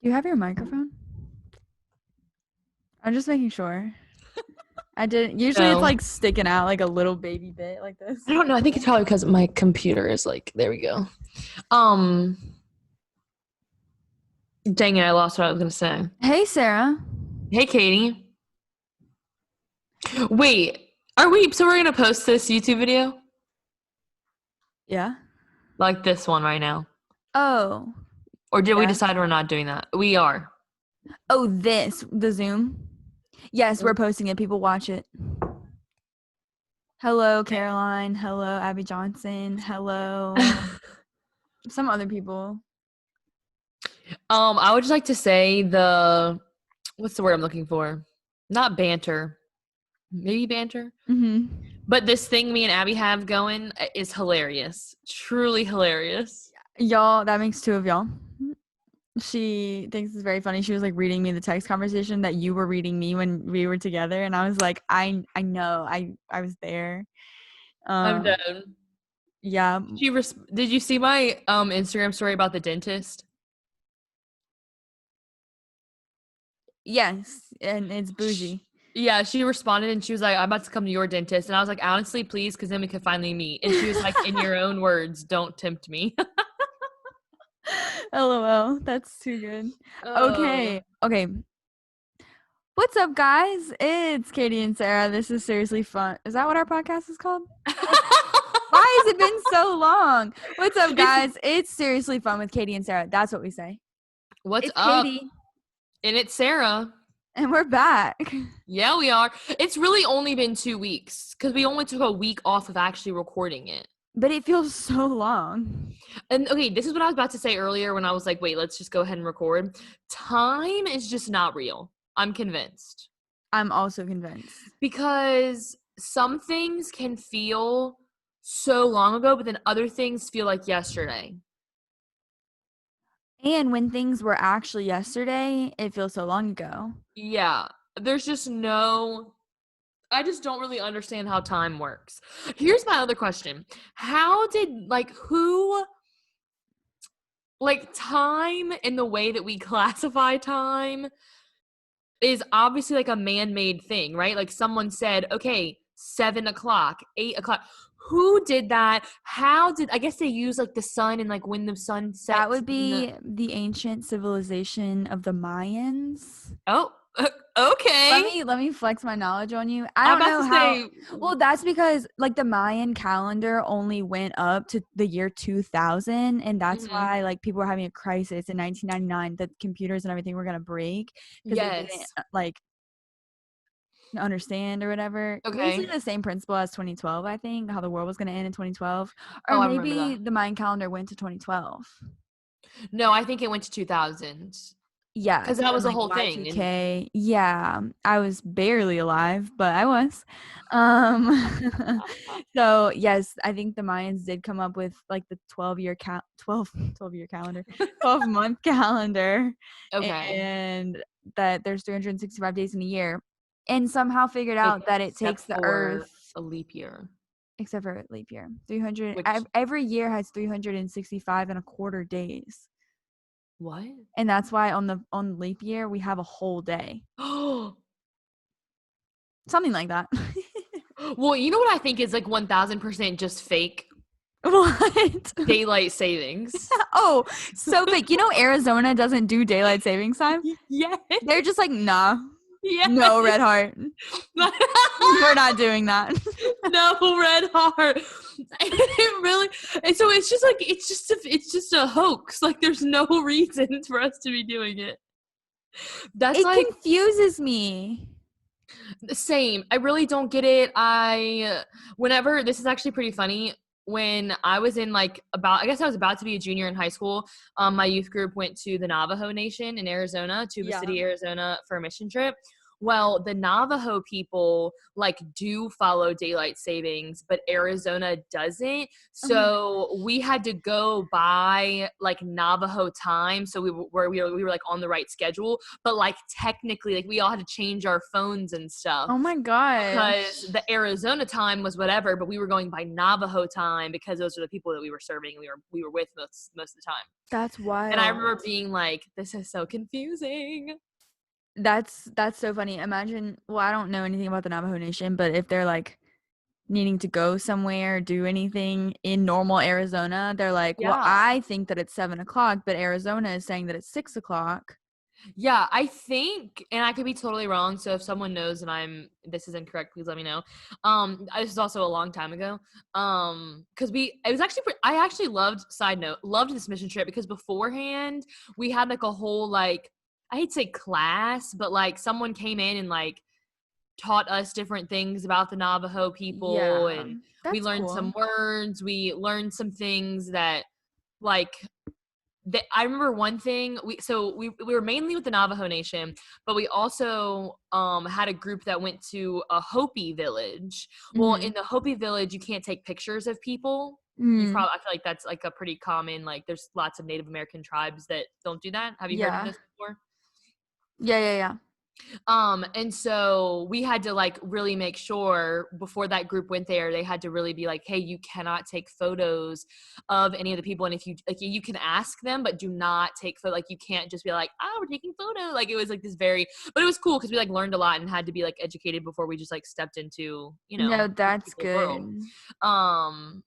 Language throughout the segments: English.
You have your microphone? I'm just making sure. I didn't. Usually it's No. like sticking out like a little baby bit like this. I don't know. I think it's probably because my computer is like, there we go. Um, Dang it, I lost what I was gonna say. Hey, Sarah. Hey, Katie. Wait, so we're gonna post this YouTube video? Yeah. Like this one right now? Oh. Or did we Yes. decide we're not doing that? We are. Oh, the Zoom. Yes, we're posting it. People watch it. Hello, Caroline. Hello, Abby Johnson. Hello, some other people. I would just like to say what's the word I'm looking for? Not banter. Maybe banter? Mm-hmm. But this thing me and Abby have going is hilarious. Truly hilarious. Y'all, that makes two of y'all. She thinks it's very funny. She was like reading me the text conversation that you were reading me when we were together, and I was like, I know, I was there. I'm Um, done. yeah. Did you see my Instagram story about the dentist? Yes, and it's bougie. Yeah, she responded and she was like, I'm about to come to your dentist. And I was like, honestly, please, because then we could finally meet. And she was like, in your own words, don't tempt me. LOL, that's too good. Oh. Okay. What's up, guys? It's Katie and Sarah. This is Seriously Fun. Is that what our podcast is called? Why has it been so long? What's up, guys? It's Seriously Fun with Katie and Sarah. That's what we say. What's It's up? Katie, And it's Sarah. and we're back. Yeah, we are. It's really only been 2 weeks because we only took a week off of actually recording it. But it feels so long. And okay, this is what I was about to say earlier when I was like, wait, let's just go ahead and record. Time is just not real. I'm convinced. I'm also convinced. Because some things can feel so long ago, but then other things feel like yesterday. And when things were actually yesterday, it feels so long ago. Yeah, there's just I just don't really understand how time works. Here's my other question. How did, time in the way that we classify time is obviously like a man-made thing, right? Like someone said, okay, 7 o'clock, 8 o'clock. Who did that? I guess they use like the sun and like when the sun sets. That would be the ancient civilization of the Mayans. Oh, okay. Let me flex my knowledge on you. I I'm don't about know to how. say, Well, that's because like the Mayan calendar only went up to the year 2000, and that's mhm, why like people were having a crisis in 1999 that computers and everything were going to break because they didn't yes. like understand or whatever. Basically Okay. the same principle as 2012, I think, how the world was going to end in 2012, or Oh, I remember maybe that. the Mayan calendar went to 2012. No, I think it went to 2000 Yeah, because because that then was the like whole thing. And Y2K. Yeah, I was barely alive, but I was. Um, so yes, I think the Mayans did come up with like the 12-year calendar, 12-month calendar, okay. and that there's 365 days in a year, and somehow figured out that it Except takes the for Earth, a leap year, except for leap year, 300. which, Every year has 365 and a quarter days. what? And that's why on leap year we have a whole day. Oh, Something like that. well, you know what I think is like 1000% just fake What? daylight savings. Oh, so fake. You know Arizona doesn't do daylight savings time? Yes. They're just like, nah. Yes. No, Red Heart. We're not doing that. No, red heart. It really, and so it's just a hoax. Like there's no reason for us to be doing it. That's It like confuses me. the same. I really don't get it. Whenever, this is actually pretty funny. When I was in I guess I was about to be a junior in high school. My youth group went to the Navajo Nation in Arizona, Tuba Yeah. City, Arizona, for a mission trip. Well, the Navajo people like do follow daylight savings, but Arizona doesn't. So we had to go by like Navajo time. So we were like on the right schedule, but like technically like we all had to change our phones and stuff Oh my gosh. because the Arizona time was whatever, but we were going by Navajo time because those are the people that we were serving. We were with most of the time. That's wild. And I remember being like, this is so confusing. That's so funny. Imagine, well, I don't know anything about the Navajo Nation, but if they're like needing to go somewhere, do anything in normal Arizona, they're like, well, Yeah. I think that it's 7:00, but Arizona is saying that it's 6:00. Yeah, I think, and I could be totally wrong. So if someone knows and this is incorrect, please let me know. This is also a long time ago. Because it was actually, I actually loved this mission trip because beforehand we had like a whole like, I hate to say class, but like someone came in and like taught us different things about the Navajo people, and we learned some words. We learned some things that like. I remember one thing. We were mainly with the Navajo Nation, but we also had a group that went to a Hopi village. Well, in the Hopi village, you can't take pictures of people. I feel like that's like a pretty common. Like, there's lots of Native American tribes that don't do that. Have you heard of this before? Yeah. And so we had to like really make sure before that group went there, they had to really be like, hey, you cannot take photos of any of the people. And if you like, you can ask them, but do not take photo. Like, you can't just be like, oh, we're taking photos. Like, it was like this but it was cool because we like learned a lot and had to be like educated before we just like stepped into, No, that's good. World.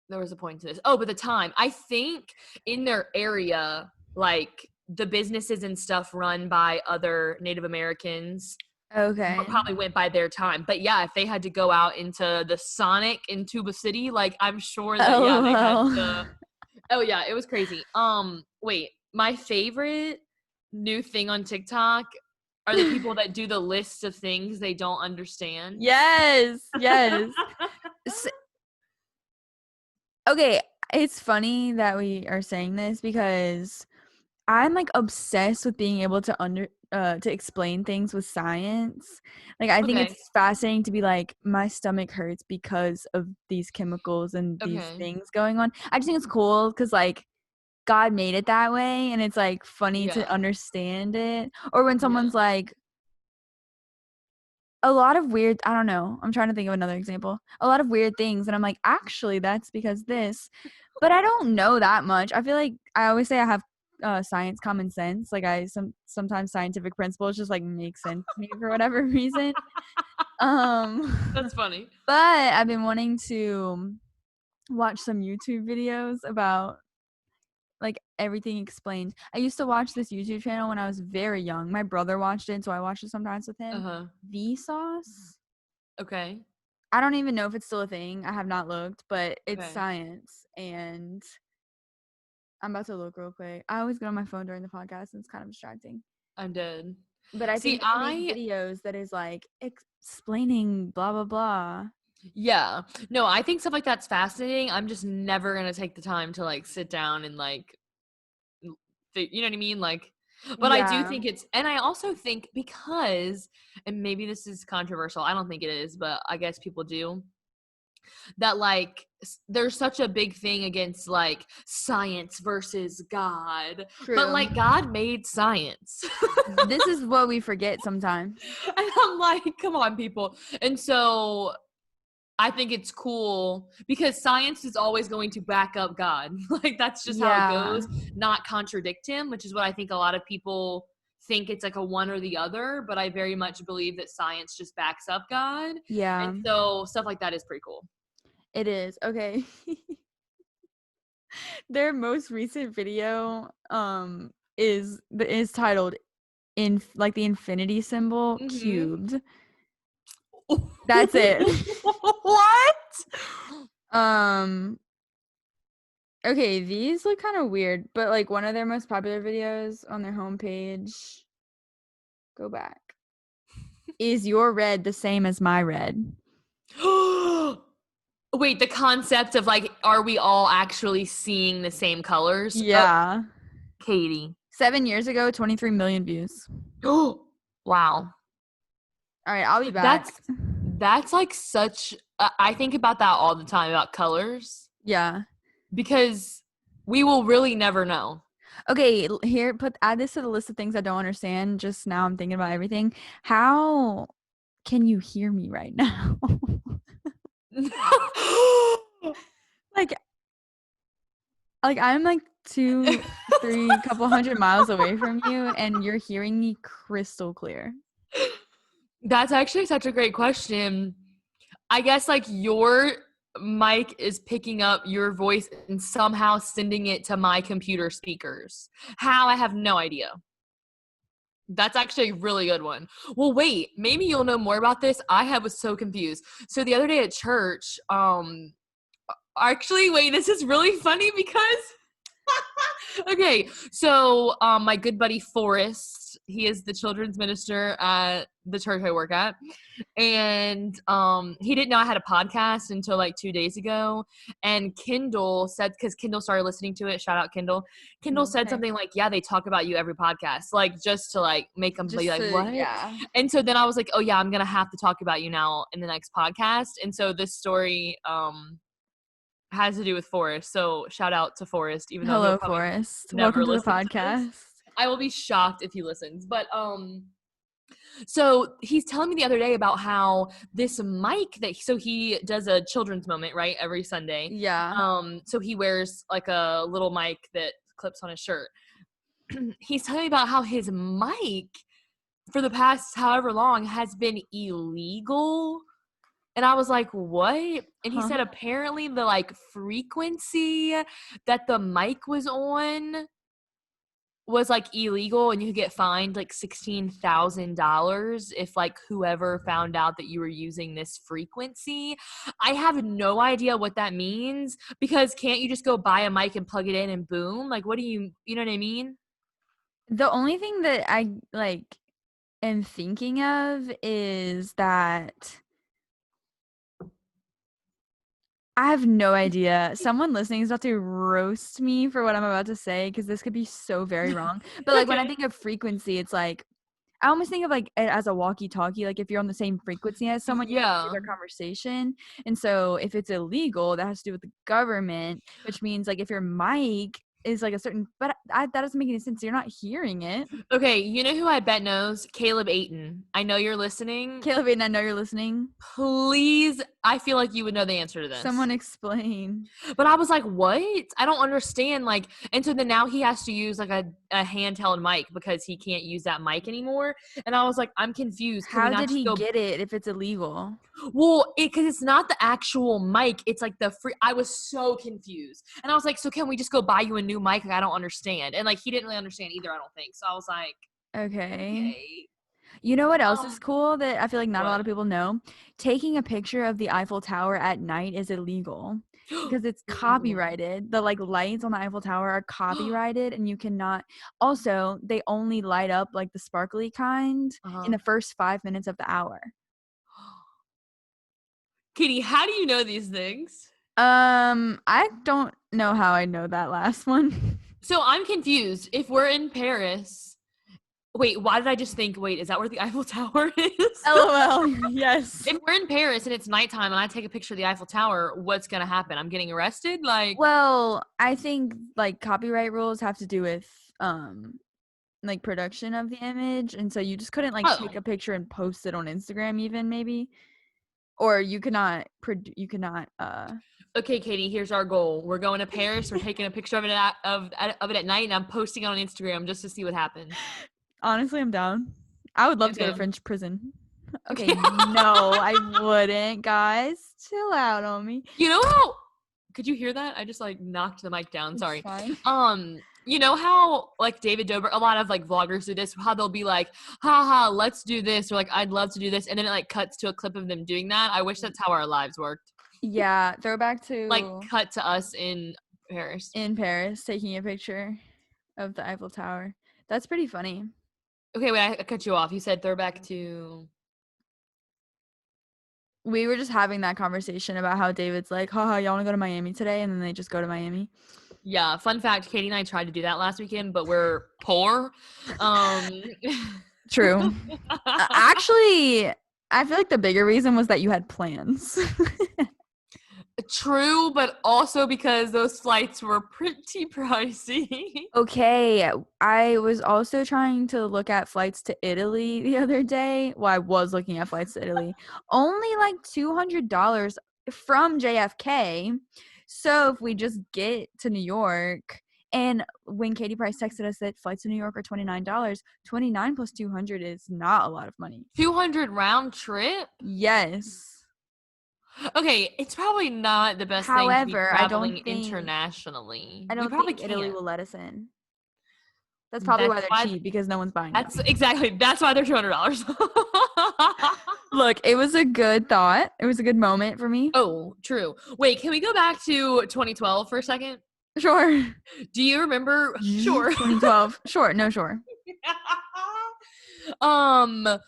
There was a point to this. Oh, but the time, I think in their area, like, the businesses and stuff run by other Native Americans. Okay. Probably went by their time. But yeah, if they had to go out into the Sonic in Tuba City, like, I'm sure that they had to. Oh yeah, it was crazy. Wait, my favorite new thing on TikTok are the people that do the lists of things they don't understand. Yes. Okay, it's funny that we are saying this because I'm like obsessed with being able to explain things with science. Like, I think it's fascinating to be like, my stomach hurts because of these chemicals and these things going on. I just think it's cool because like God made it that way, and it's like funny to understand it. Or when someone's like, a lot of weird, I don't know, I'm trying to think of another example. A lot of weird things, and I'm like, actually, that's because this. But I don't know that much. I feel like I always say I have science common sense. Like, sometimes scientific principles just like make sense to me for whatever reason. That's funny. But I've been wanting to watch some YouTube videos about like everything explained. I used to watch this YouTube channel when I was very young. My brother watched it, so I watched it sometimes with him. Vsauce. Okay. I don't even know if it's still a thing. I have not looked, but it's science, and I'm about to look real quick. I always get on my phone during the podcast, and it's kind of distracting. I'm dead. But I think they make videos that is like explaining blah blah blah. Yeah. No, I think stuff like that's fascinating. I'm just never gonna take the time to like sit down and like, you know what I mean? Like, but I do think and I also think because, and maybe this is controversial, I don't think it is, but I guess people do, that like there's such a big thing against like science versus God. True. But like, God made science. This is what we forget sometimes. And I'm like, come on, people. And so I think it's cool because science is always going to back up God. Like, that's just how it goes, not contradict him, which is what I think a lot of people think it's like a one or the other, but I very much believe that science just backs up God. Yeah. And so stuff like that is pretty cool. It is. Okay. Their most recent video is titled in like the infinity symbol cubed. That's it. What? Okay, these look kind of weird, but like one of their most popular videos on their homepage, go back, is your red the same as my red? Wait, the concept of like, are we all actually seeing the same colors? Yeah. Katie. 7 years ago, 23 million views. Oh, wow. All right, I'll be back. That's like such. I think about that all the time about colors Yeah. because we will really never know. Okay, here, add this to the list of things I don't understand. Just now I'm thinking about everything. How can you hear me right now? Like I'm like 2, 3, couple hundred miles away from you, and you're hearing me crystal clear. That's actually such a great question. I guess like your mic is picking up your voice and somehow sending it to my computer speakers. How? I have no idea. That's actually a really good one. Well, wait, maybe you'll know more about this. was so confused. So the other day at church, actually, wait, this is really funny because okay, so my good buddy Forrest, he is the children's minister at the church I work at, and he didn't know I had a podcast until like 2 days ago. And Kendall said, because Kendall started listening to it, shout out Kendall. Kendall said something like, "Yeah, they talk about you every podcast," like just to like make them be like, "What?" Yeah. And so then I was like, "Oh yeah, I'm gonna have to talk about you now in the next podcast." And so this story has to do with Forrest. So shout out to Forrest, even though Hello, Forrest. Welcome to the podcast. I will be shocked if he listens. But so he's telling me the other day about how this mic so he does a children's moment, right? Every Sunday. Yeah. So he wears like a little mic that clips on his shirt. He's telling me about how his mic for the past however long has been illegal. And I was like, what? And he said apparently the like frequency that the mic was on was like illegal, and you could get fined like $16,000 if like whoever found out that you were using this frequency. I have no idea what that means, because can't you just go buy a mic and plug it in and boom? Like, what do you know what I mean? The only thing that I like am thinking of is that I have no idea. Someone listening is about to roast me for what I'm about to say, because this could be so very wrong. But like when I think of frequency, it's like I almost think of like it as a walkie-talkie. Like if you're on the same frequency as someone, you can hear their conversation. And so if it's illegal, that has to do with the government, which means like if your mic is like a certain, but that doesn't make any sense. You're not hearing it. Okay, you know who I bet knows? Caleb Ayton. I know you're listening. Caleb Ayton, I know you're listening. Please, I feel like you would know the answer to this. Someone explain. But I was like, what? I don't understand. Like, and so then now he has to use like a handheld mic because he can't use that mic anymore. And I was like, I'm confused. How did he get it if it's illegal? Well, because it's not the actual mic. It's like the free. I was so confused. And I was like, so can we just go buy you a new mic? Like, I don't understand. And like, he didn't really understand either, I don't think. So I was like, okay. You know what else is cool that I feel like not a lot of people know? Taking a picture of the Eiffel Tower at night is illegal because it's copyrighted. The like lights on the Eiffel Tower are copyrighted, and you cannot. Also, they only light up like the sparkly kind in the first 5 minutes of the hour. Katie, how do you know these things? I don't know how I know that last one. So I'm confused. If we're in Paris, wait, why did I just think, wait, is that where the Eiffel Tower is? LOL, yes. If we're in Paris and it's nighttime and I take a picture of the Eiffel Tower, what's going to happen? I'm getting arrested? Like, well, I think like copyright rules have to do with like production of the image, and so you just couldn't like take a picture and post it on Instagram even, maybe. Or you cannot okay, Katie, here's our goal. We're going to Paris. We're taking a picture of it at night, and I'm posting it on Instagram just to see what happens. Honestly, I'm down. I would love to go to French prison. Okay, no, I wouldn't, guys. Chill out on me. You know how? Could you hear that? I just like knocked the mic down. Sorry. You know how like David Dobrik, a lot of like vloggers do this, how they'll be like, haha, let's do this, or like, I'd love to do this, and then it like cuts to a clip of them doing that. I wish that's how our lives worked. Yeah, throwback to like cut to us in Paris. In Paris, taking a picture of the Eiffel Tower. That's pretty funny. Okay, wait, I cut you off. You said throwback to... We were just having that conversation about how David's like, haha, y'all want to go to Miami today? And then they just go to Miami. Yeah, fun fact, Katie and I tried to do that last weekend, but we're poor. True. Actually, I feel like the bigger reason was that you had plans. True, but also because those flights were pretty pricey. Okay, I was also trying to look at flights to Italy the other day. Well, I was looking at flights to Italy. Only like $200 from JFK. So if we just get to New York, and when Katie Price texted us that flights to New York are $29, 29 plus 200 is not a lot of money. 200 round trip? Yes. Okay, it's probably not the best thing to be However, traveling internationally. I We don't probably think Italy can't. will let us in. That's probably why they're cheap, because no one's buying them. That's why they're $200. Look, it was a good thought. It was a good moment for me. Oh, true. Wait, can we go back to 2012 for a second? Sure. Do you remember? Sure. 2012. Sure. No, sure. Do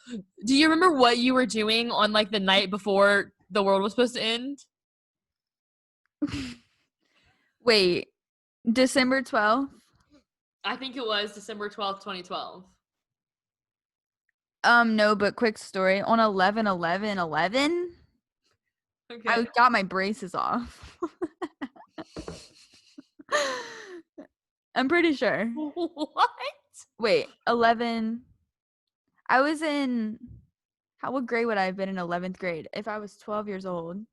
you remember what you were doing on like the night before the world was supposed to end? Wait, December 12th? I think it was December 12th, 2012. No, but quick story. On 11/11/11, Okay. I got my braces off. I'm pretty sure. What? Wait, 11. I was in, what grade would I have been in 11th grade? If I was 12 years old.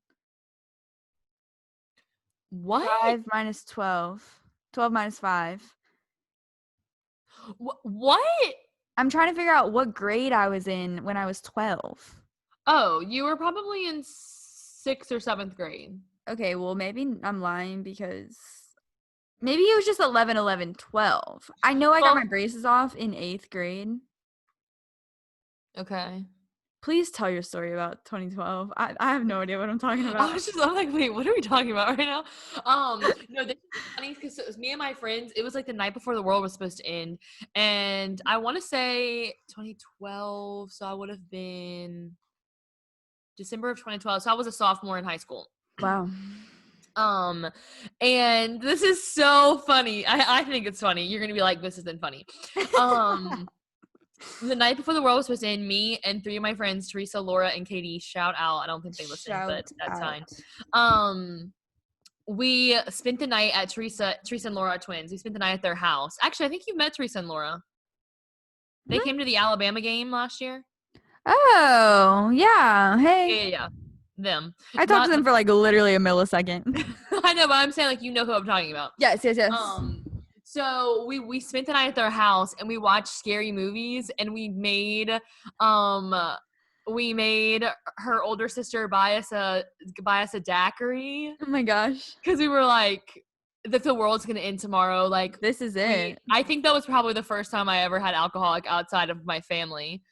What? 5 minus 12. 12 minus 5. What? I'm trying to figure out what grade I was in when I was 12. Oh, you were probably in 6th or 7th grade. Okay, well, maybe I'm lying, because maybe it was just 11/11/12. I know I got my braces off in 8th grade. Okay. Please tell your story about 2012. I have no idea what I'm talking about. I'm like, wait, what are we talking about right now? No, this is funny because it was me and my friends. It was like the night before the world was supposed to end, and I want to say 2012. So I would have been December of 2012. So I was a sophomore in high school. Wow. And this is so funny. I think it's funny. You're gonna be like, this isn't funny. The night before the world was supposed to end, me and 3 of my friends, Teresa, Laura, and Katie, shout out. I don't think they listened, but that's fine. We spent the night at Teresa and Laura are twins. We spent the night at their house. Actually, I think you met Teresa and Laura. They came to the Alabama game last year. Oh, yeah. Hey. Yeah. Them. I talked to them for like literally a millisecond. I know, but I'm saying like you know who I'm talking about. Yes. So we spent the night at their house and we watched scary movies, and we made her older sister buy us a daiquiri. Oh my gosh. Because we were like, that the world's gonna end tomorrow. Like, this is it. I think that was probably the first time I ever had alcohol like outside of my family.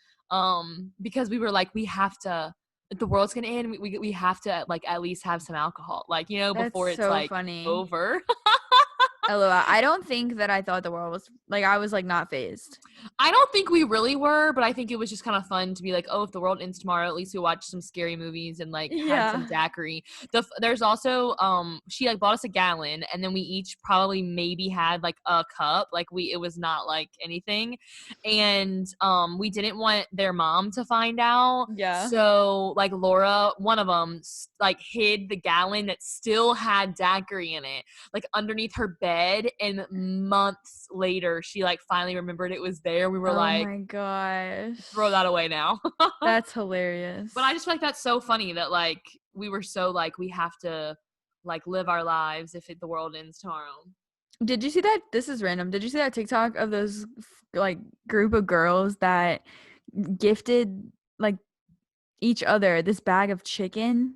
Because we were like, we have to. The world's gonna end. We have to like at least have some alcohol, like, you know, before it's like funny. over. LOL. I don't think that I thought the world was like, I was like not phased. I don't think we really were, but I think it was just kind of fun to be like, oh, if the world ends tomorrow, at least we watch some scary movies and like had some daiquiri. There's also she like bought us a gallon, and then we each probably maybe had like a cup. Like it was not like anything, and we didn't want their mom to find out. Yeah. So like Laura, one of them, like hid the gallon that still had daiquiri in it, like underneath her bed, and months later she like finally remembered it was there. We were like, oh my gosh, throw that away now. That's hilarious. But I just feel like that's so funny that like we were so like, we have to like live our lives if the world ends tomorrow. Did you see that? This is random. Did you see that TikTok of those like group of girls that gifted like each other this bag of chicken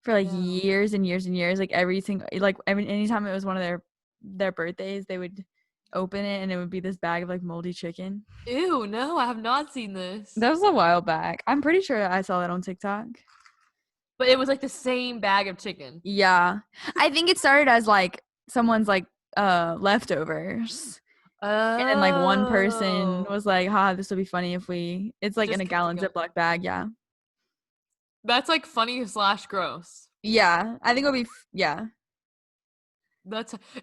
for like years and years and years? Like anytime it was one of their birthdays, they would open it and it would be this bag of like moldy chicken. Ew, no, I have not seen this. That was a while back. I'm pretty sure I saw that on TikTok. But it was like the same bag of chicken. Yeah. I think it started as like someone's like leftovers. And then like one person was like, this will be funny if it's like just in a gallon Ziploc bag. Yeah. That's like funny / gross. Yeah. I think it'll be, yeah.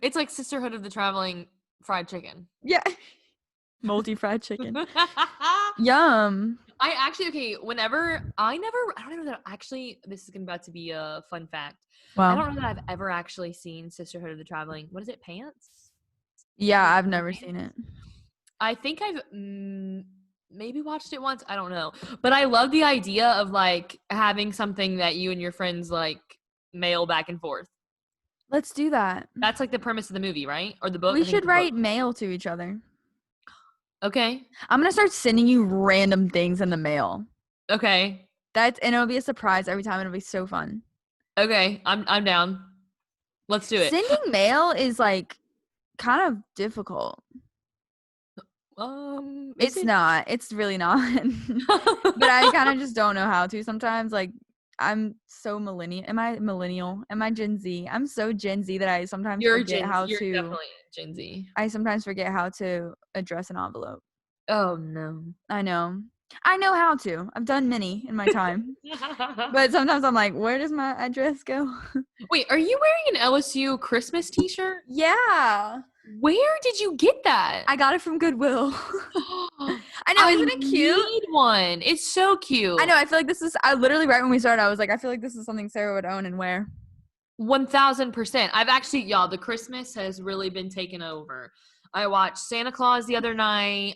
It's like Sisterhood of the Traveling Fried Chicken. Yeah. Multi-fried chicken. Yum. I actually whenever I don't know that actually this is about to be a fun fact. I Well, don't know that I've ever actually seen Sisterhood of the Traveling. What is it? Pants? yeah, Sisterhood I've of the never seen it. Pants? I think I've maybe watched it once. I don't know. But I love the idea of like having something that you and your friends like mail back and forth. Let's do that. That's like the premise of the movie, right? Or the book? We I think should it's a book. write mail to each other. Okay. I'm gonna start sending you random things in the mail. Okay. And it'll be a surprise every time. It'll be so fun. Okay. I'm down. Let's do it. Sending mail is like kind of difficult. Is It's it? not. It's really not. But I kind of just don't know how to sometimes. Like, I'm so millennial. Am I millennial? Am I Gen Z? I'm so Gen Z that I sometimes You're forget how You're to. definitely Gen Z. I sometimes forget how to address an envelope. Oh no. I know. I know how to. I've done many in my time. But sometimes I'm like, where does my address go? Wait, are you wearing an LSU Christmas t-shirt? Yeah. Where did you get that? I got it from Goodwill. I know, I isn't it cute? need one. It's so cute. I know, I feel like I literally, right when we started, I was like, I feel like this is something Sarah would own and wear. 1000%. I've actually, y'all, the Christmas has really been taken over. I watched Santa Claus the other night.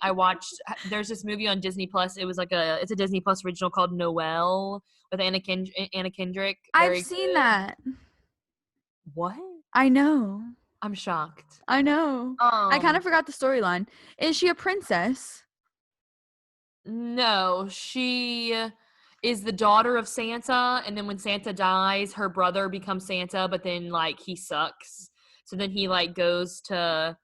There's this movie on Disney Plus. It's a Disney Plus original called Noelle with Anna Kendrick. I've seen that. What? I know. I'm shocked. I know. I kind of forgot the storyline. Is she a princess? No, she is the daughter of Santa, and then when Santa dies, her brother becomes Santa, but then like he sucks. So then he like goes to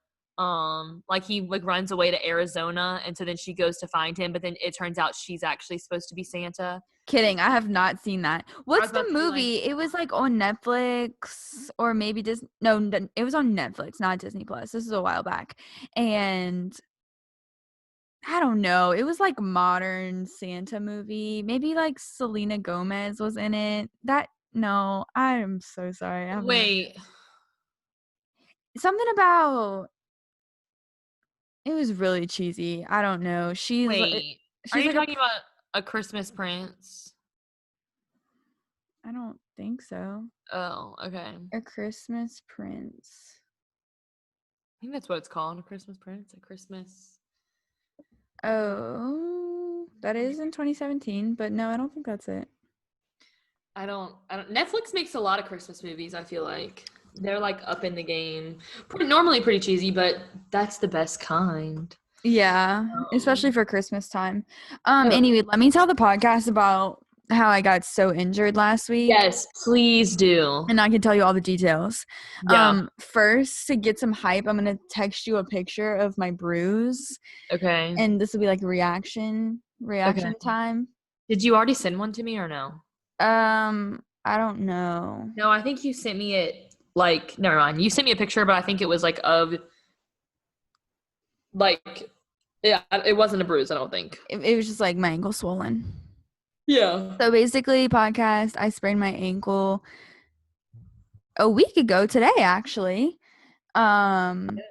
like he like runs away to Arizona, and so then she goes to find him, but then it turns out she's actually supposed to be Santa. Kidding. I have not seen that. What's the about to be like- movie? It was like on Netflix or maybe Disney. No, it was on Netflix, not Disney Plus. This is a while back. And I don't know. It was like modern Santa movie. Maybe like Selena Gomez was in it. No, I'm so sorry. Wait, Something about it was really cheesy. I don't know. She's are you like talking about A Christmas Prince? I don't think so. Oh, okay. A Christmas Prince. I think that's what it's called, A Christmas Prince, A Christmas. Oh, that is in 2017, but no, I don't think that's it. I don't Netflix makes a lot of Christmas movies, I feel like. They're like up in the game. Normally pretty cheesy, but that's the best kind. Yeah, especially for Christmas time. Oh. Anyway, let me tell the podcast about how I got so injured last week. Yes, please do. And I can tell you all the details. Yeah. First, to get some hype, I'm gonna text you a picture of my bruise. Okay. And this will be like reaction time. Did you already send one to me or no? I don't know. No, I think you sent me it like never mind. You sent me a picture, but I think it was like of like yeah, it wasn't a bruise, I don't think. It was just like my ankle swollen. Yeah. So basically, podcast, I sprained my ankle a week ago today, actually. And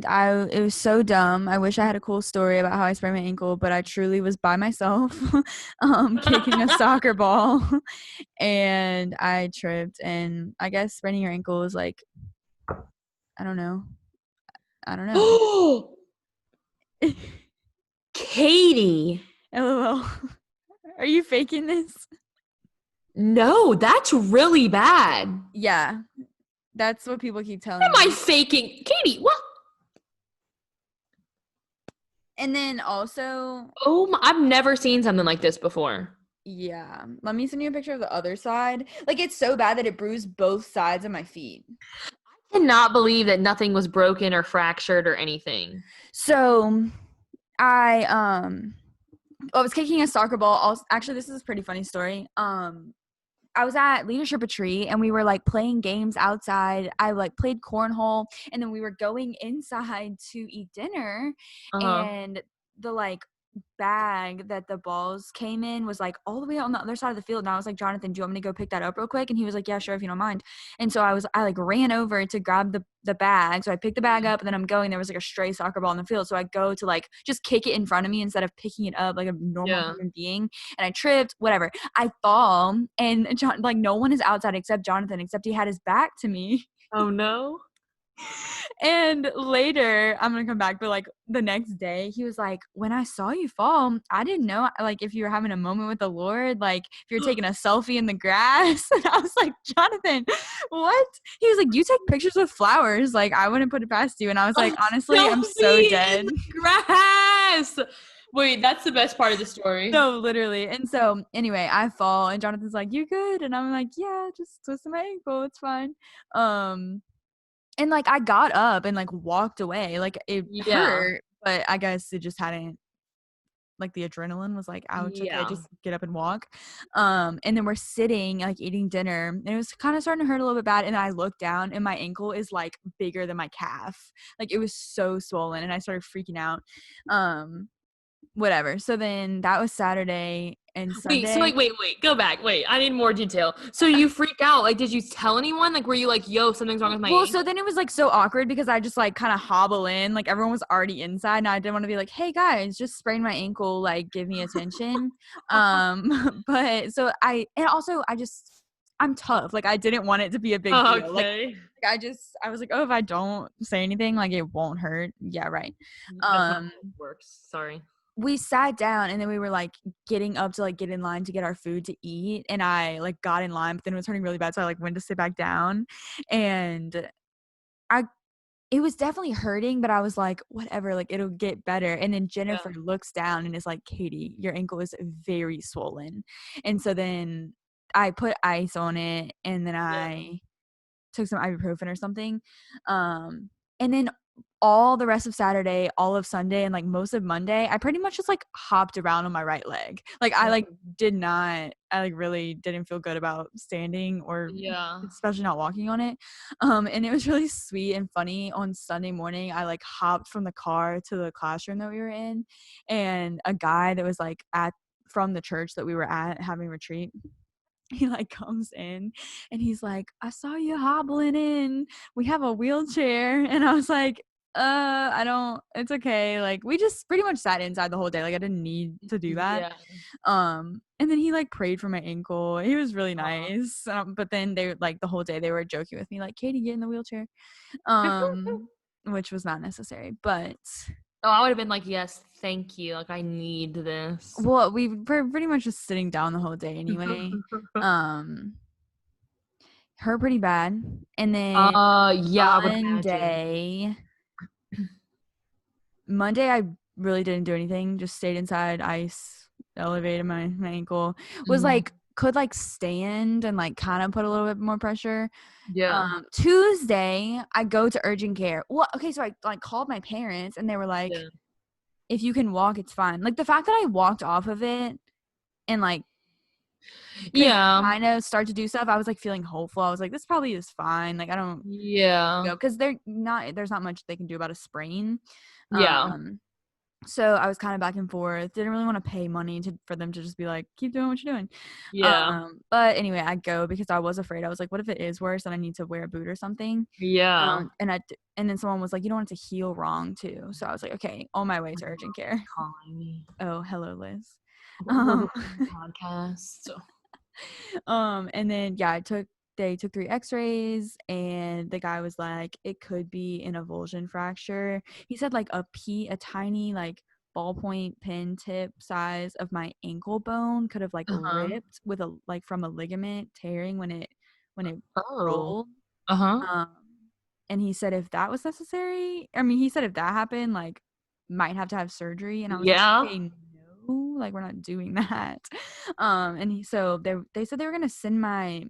it was so dumb. I wish I had a cool story about how I sprained my ankle, but I truly was by myself, kicking a soccer ball, and I tripped. And I guess spraining your ankle is like, I don't know. Katie. LOL. Are you faking this? No, that's really bad. Yeah. That's what people keep telling me. What am me. I faking? Katie, what? And then also... I've never seen something like this before. Yeah. Let me send you a picture of the other side. Like, it's so bad that it bruised both sides of my feet. I cannot believe that nothing was broken or fractured or anything. So, I was kicking a soccer ball. Actually, this is a pretty funny story. I was at Leadership Retreat and we were like playing games outside. I like played cornhole and then we were going inside to eat dinner and the like bag that the balls came in was like all the way on the other side of the field, and I was like, Jonathan, do you want me to go pick that up real quick? And he was like, yeah, sure, if you don't mind. And so I like ran over to grab the bag. So I picked the bag up, and then I'm going, there was like a stray soccer ball in the field, so I go to like just kick it in front of me instead of picking it up like a normal human being, and I tripped, whatever, I fall, and like no one is outside except Jonathan, except he had his back to me. Oh no. And later, I'm gonna come back, but like the next day, he was like, when I saw you fall, I didn't know like if you were having a moment with the Lord, like if you're taking a selfie in the grass. And I was like, Jonathan, what? He was like, you take pictures with flowers, like I wouldn't put it past you. And I was like, honestly, I'm so dead. Grass. Wait, that's the best part of the story. No, literally. And so anyway, I fall, and Jonathan's like, you good? And I'm like, yeah, just twisted my ankle, it's fine. And like I got up and like walked away, like it hurt, but I guess it just hadn't, like the adrenaline was like, ouch, okay, just get up and walk. And then we're sitting like eating dinner, and it was kind of starting to hurt a little bit bad, and I looked down and my ankle is like bigger than my calf, like it was so swollen, and I started freaking out. Whatever. So then that was Saturday and Sunday. Wait, so like, wait, go back. Wait, I need more detail. So you freak out. Like, did you tell anyone? Like, were you like, yo, something's wrong with my ankle? So then it was like so awkward because I just like kind of hobble in. Like everyone was already inside, and I didn't want to be like, hey guys, just sprained my ankle. Like, give me attention. But so I'm tough. Like I didn't want it to be a big deal. Okay. Like I was like, oh, if I don't say anything, like it won't hurt. Yeah, right. That's not how it works. Sorry. We sat down, and then we were like getting up to like get in line to get our food to eat, and I like got in line, but then it was turning really bad, so I like went to sit back down, and it was definitely hurting, but I was like, whatever, like it'll get better. And then Jennifer looks down and is like, Katie, your ankle is very swollen. And so then I put ice on it, and then I took some ibuprofen or something, and then all the rest of Saturday, all of Sunday, and like most of Monday, I pretty much just like hopped around on my right leg. Like I like really didn't feel good about standing or especially not walking on it. And it was really sweet and funny. On Sunday morning, I like hopped from the car to the classroom that we were in, and a guy that was like from the church that we were at having retreat, he like comes in and he's like, I saw you hobbling in. We have a wheelchair. And I was like, it's okay. Like we just pretty much sat inside the whole day. Like I didn't need to do that. And then he like prayed for my ankle. He was really nice. But then they like the whole day they were joking with me like, Katie, get in the wheelchair. Which was not necessary, but I would have been like, yes, thank you. Like I need this. Well, we were pretty much just sitting down the whole day anyway. Hurt pretty bad. And then Monday I really didn't do anything, just stayed inside, ice elevated my ankle, was like could like stand and like kind of put a little bit more pressure. Tuesday I go to urgent care. Well, okay, so I like called my parents, and they were like, if you can walk, it's fine. Like the fact that I walked off of it and like kind of start to do stuff, I was like feeling hopeful. I was like, this probably is fine. Like I don't because there's not much they can do about a sprain. So I was kind of back and forth. Didn't really want to pay money for them to just be like, keep doing what you're doing. But anyway, I go because I was afraid. I was like, what if it is worse and I need to wear a boot or something? And then someone was like, you don't want it to heal wrong too. So I was like, okay, on my way to urgent care. Oh, hello, Liz. Podcast. And then they took 3 x-rays, and the guy was like, it could be an avulsion fracture. He said like a tiny like ballpoint pen tip size of my ankle bone could have like ripped with a like from a ligament tearing when it rolled. And he said if that was necessary, he said if that happened, like might have to have surgery. And I was like, okay, no, like we're not doing that. And they said they were gonna send my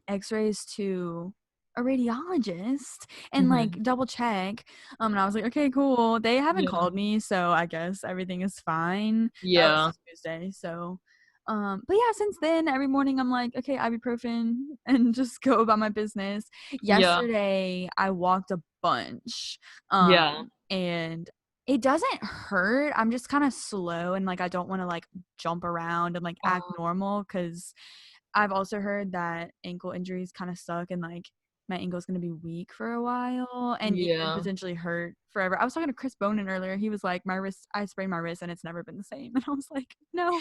x-rays to a radiologist and like double check. And I was like, okay, cool. They haven't called me, so I guess everything is fine. That was Tuesday. So but yeah, since then every morning I'm like, okay, ibuprofen, and just go about my business. Yesterday I walked a bunch. And It doesn't hurt. I'm just kind of slow and like I don't want to like jump around and like act normal because I've also heard that ankle injuries kind of suck and like my ankle's gonna be weak for a while and even Yeah. potentially hurt forever. I was talking to Chris Bonin earlier. He was like, my wrist, I sprained my wrist and it's never been the same. And I was like, no.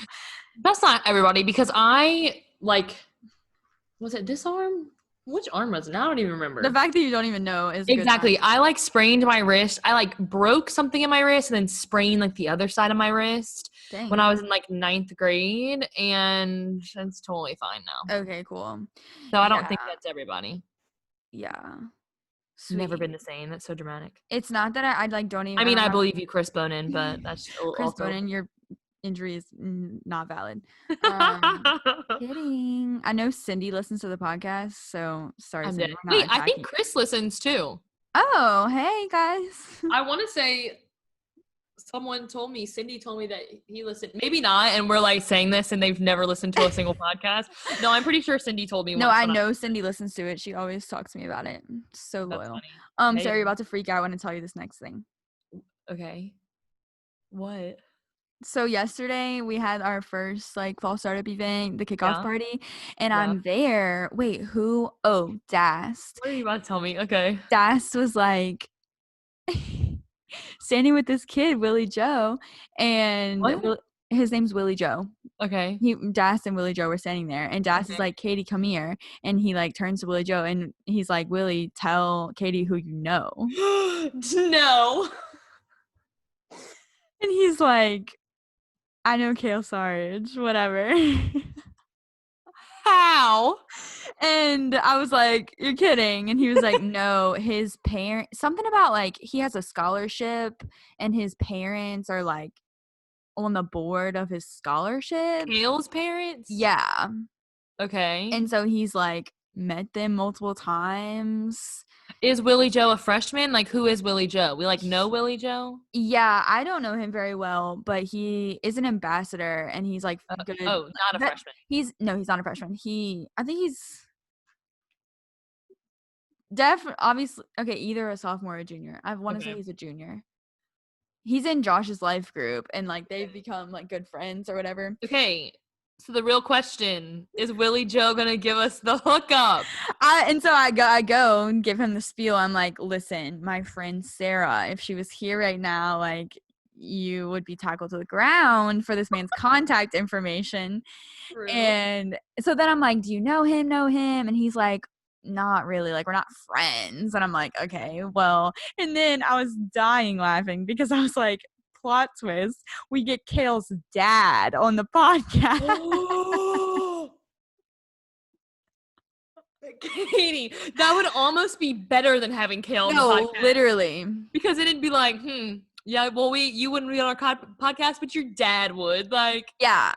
That's not everybody because I like, was it this arm? Which arm was it? I don't even remember. The fact that you don't even know is a good Exactly. sign. I like sprained my wrist. I like broke something in my wrist and then sprained like the other side of my wrist Dang. when I was in like 9th grade, and it's totally fine now. Okay, cool. So I don't think that's everybody. Yeah. Sweet. Never been the same. That's so dramatic. It's not that I like don't even. I mean, I believe you, Chris Bonin, but that's Chris also Bonin, your injury is not valid. Kidding. I know Cindy listens to the podcast, so sorry, Cindy. Wait, I think Chris listens too. Oh, hey guys. I want to say Cindy told me that he listened. Maybe not, and we're like saying this, and they've never listened to a single podcast. No, I'm pretty sure Cindy told me. No, I know Cindy listens to it. She always talks to me about it. So loyal. Hey. Sorry, you're about to freak out when I tell you this next thing. Okay. What? So yesterday we had our first like fall startup event, the kickoff party, and I'm there. Wait, who? Oh, Dast. What are you about to tell me? Okay. Dast was like standing with this kid, Willie Joe, and his name's Willie Joe. Okay. Dast and Willie Joe were standing there, and Dast is like, Katie, come here. And he like turns to Willie Joe and he's like, Willie, tell Katie who you know. No. And he's like, I know Kale Sarge, whatever. How? And I was like, you're kidding. And he was like, no, his parents, something about like he has a scholarship and his parents are like on the board of his scholarship. Kale's parents? Yeah. Okay. And so he's like met them multiple times. Is Willie Joe a freshman? Like, who is Willie Joe? We like know Willie Joe? Yeah, I don't know him very well, but he is an ambassador and he's like good. Oh, not a freshman. He's not a freshman. I think he's obviously okay, either a sophomore or a junior. I want to say he's a junior. He's in Josh's life group and like they've become like good friends or whatever. Okay. So the real question is Willie Joe gonna give us the hookup? And so I go and give him the spiel. I'm like, listen, my friend Sarah, if she was here right now, like you would be tackled to the ground for this man's contact information. True. And so then I'm like, do you know him? And he's like, not really, like we're not friends. And I'm like, okay, well, and then I was dying laughing because I was like, plot twist, we get Kale's dad on the podcast. Oh. Katie, that would almost be better than having Kale on the podcast. Literally. Because it'd be like, yeah, well, you wouldn't be on our podcast, but your dad would. Like, yeah.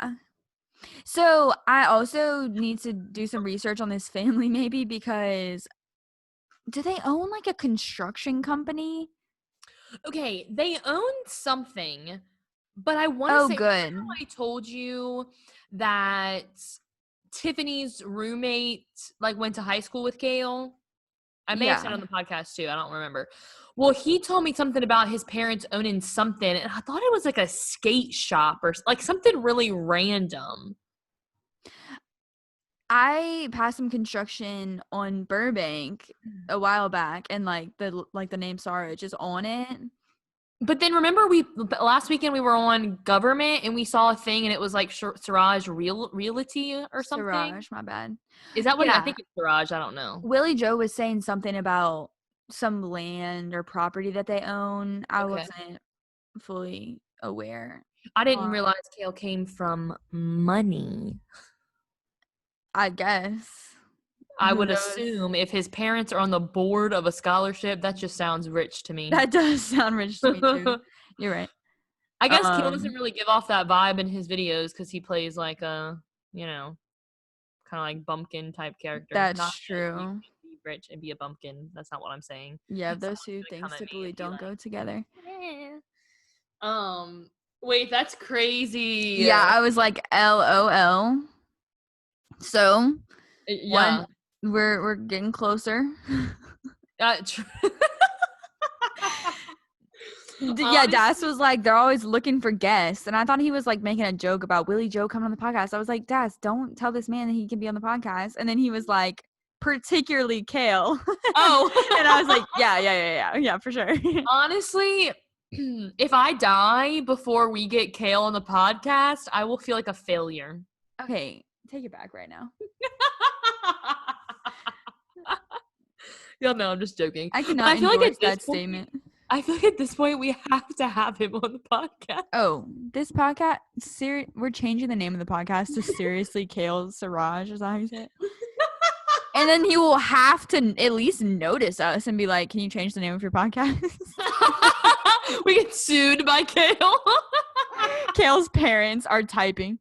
So I also need to do some research on this family maybe because do they own like a construction company? They own something, but I want to say, good. I told you that Tiffany's roommate like went to high school with Kale. I may have said it on the podcast too. I don't remember. Well, he told me something about his parents owning something, and I thought it was like a skate shop or like something really random. I passed some construction on Burbank a while back, and like the name Sarge is on it. But then remember, last weekend we were on government and we saw a thing, and it was like Siraj Realty or something. Siraj, my bad. Is that what I think it's Siraj? I don't know. Willie Joe was saying something about some land or property that they own. I wasn't fully aware. I didn't realize Kale came from money. I guess. I would assume if his parents are on the board of a scholarship, that just sounds rich to me. That does sound rich to me too. You're right. I guess Kale doesn't really give off that vibe in his videos because he plays like a, kind of like bumpkin type character. That's true. Be rich and be a bumpkin. That's not what I'm saying. Yeah, those two things typically don't go together. Wait, that's crazy. Yeah, I was like, LOL. So, we're getting closer. Yeah, Das was like, they're always looking for guests. And I thought he was like making a joke about Willie Joe coming on the podcast. I was like, Das, don't tell this man that he can be on the podcast. And then he was like, particularly Kale. Oh. And I was like, yeah, for sure. Honestly, if I die before we get Kale on the podcast, I will feel like a failure. Okay, take it back right now. Yeah, no, I'm just joking. I cannot endorse that statement. I feel like at this point we have to have him on the podcast. Oh, this podcast, we're changing the name of the podcast to Seriously Kale Siraj. Is that how you say it? And then he will have to at least notice us and be like, can you change the name of your podcast? We get sued by Kale. Kale's parents are typing.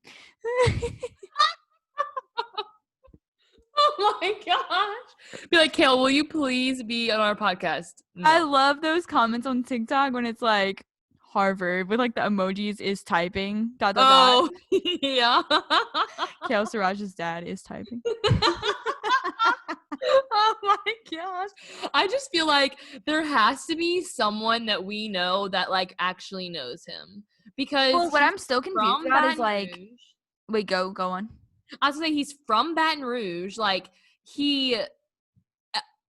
Oh my gosh. Be like, Kale, will you please be on our podcast? No. I love those comments on TikTok when it's like Harvard with like the emojis is typing. ... Yeah. Kale Siraj's dad is typing. Oh my gosh. I just feel like there has to be someone that we know that like actually knows him. Because what I'm still confused about is like, Rouge. Wait, go on. I was saying he's from Baton Rouge. Like he,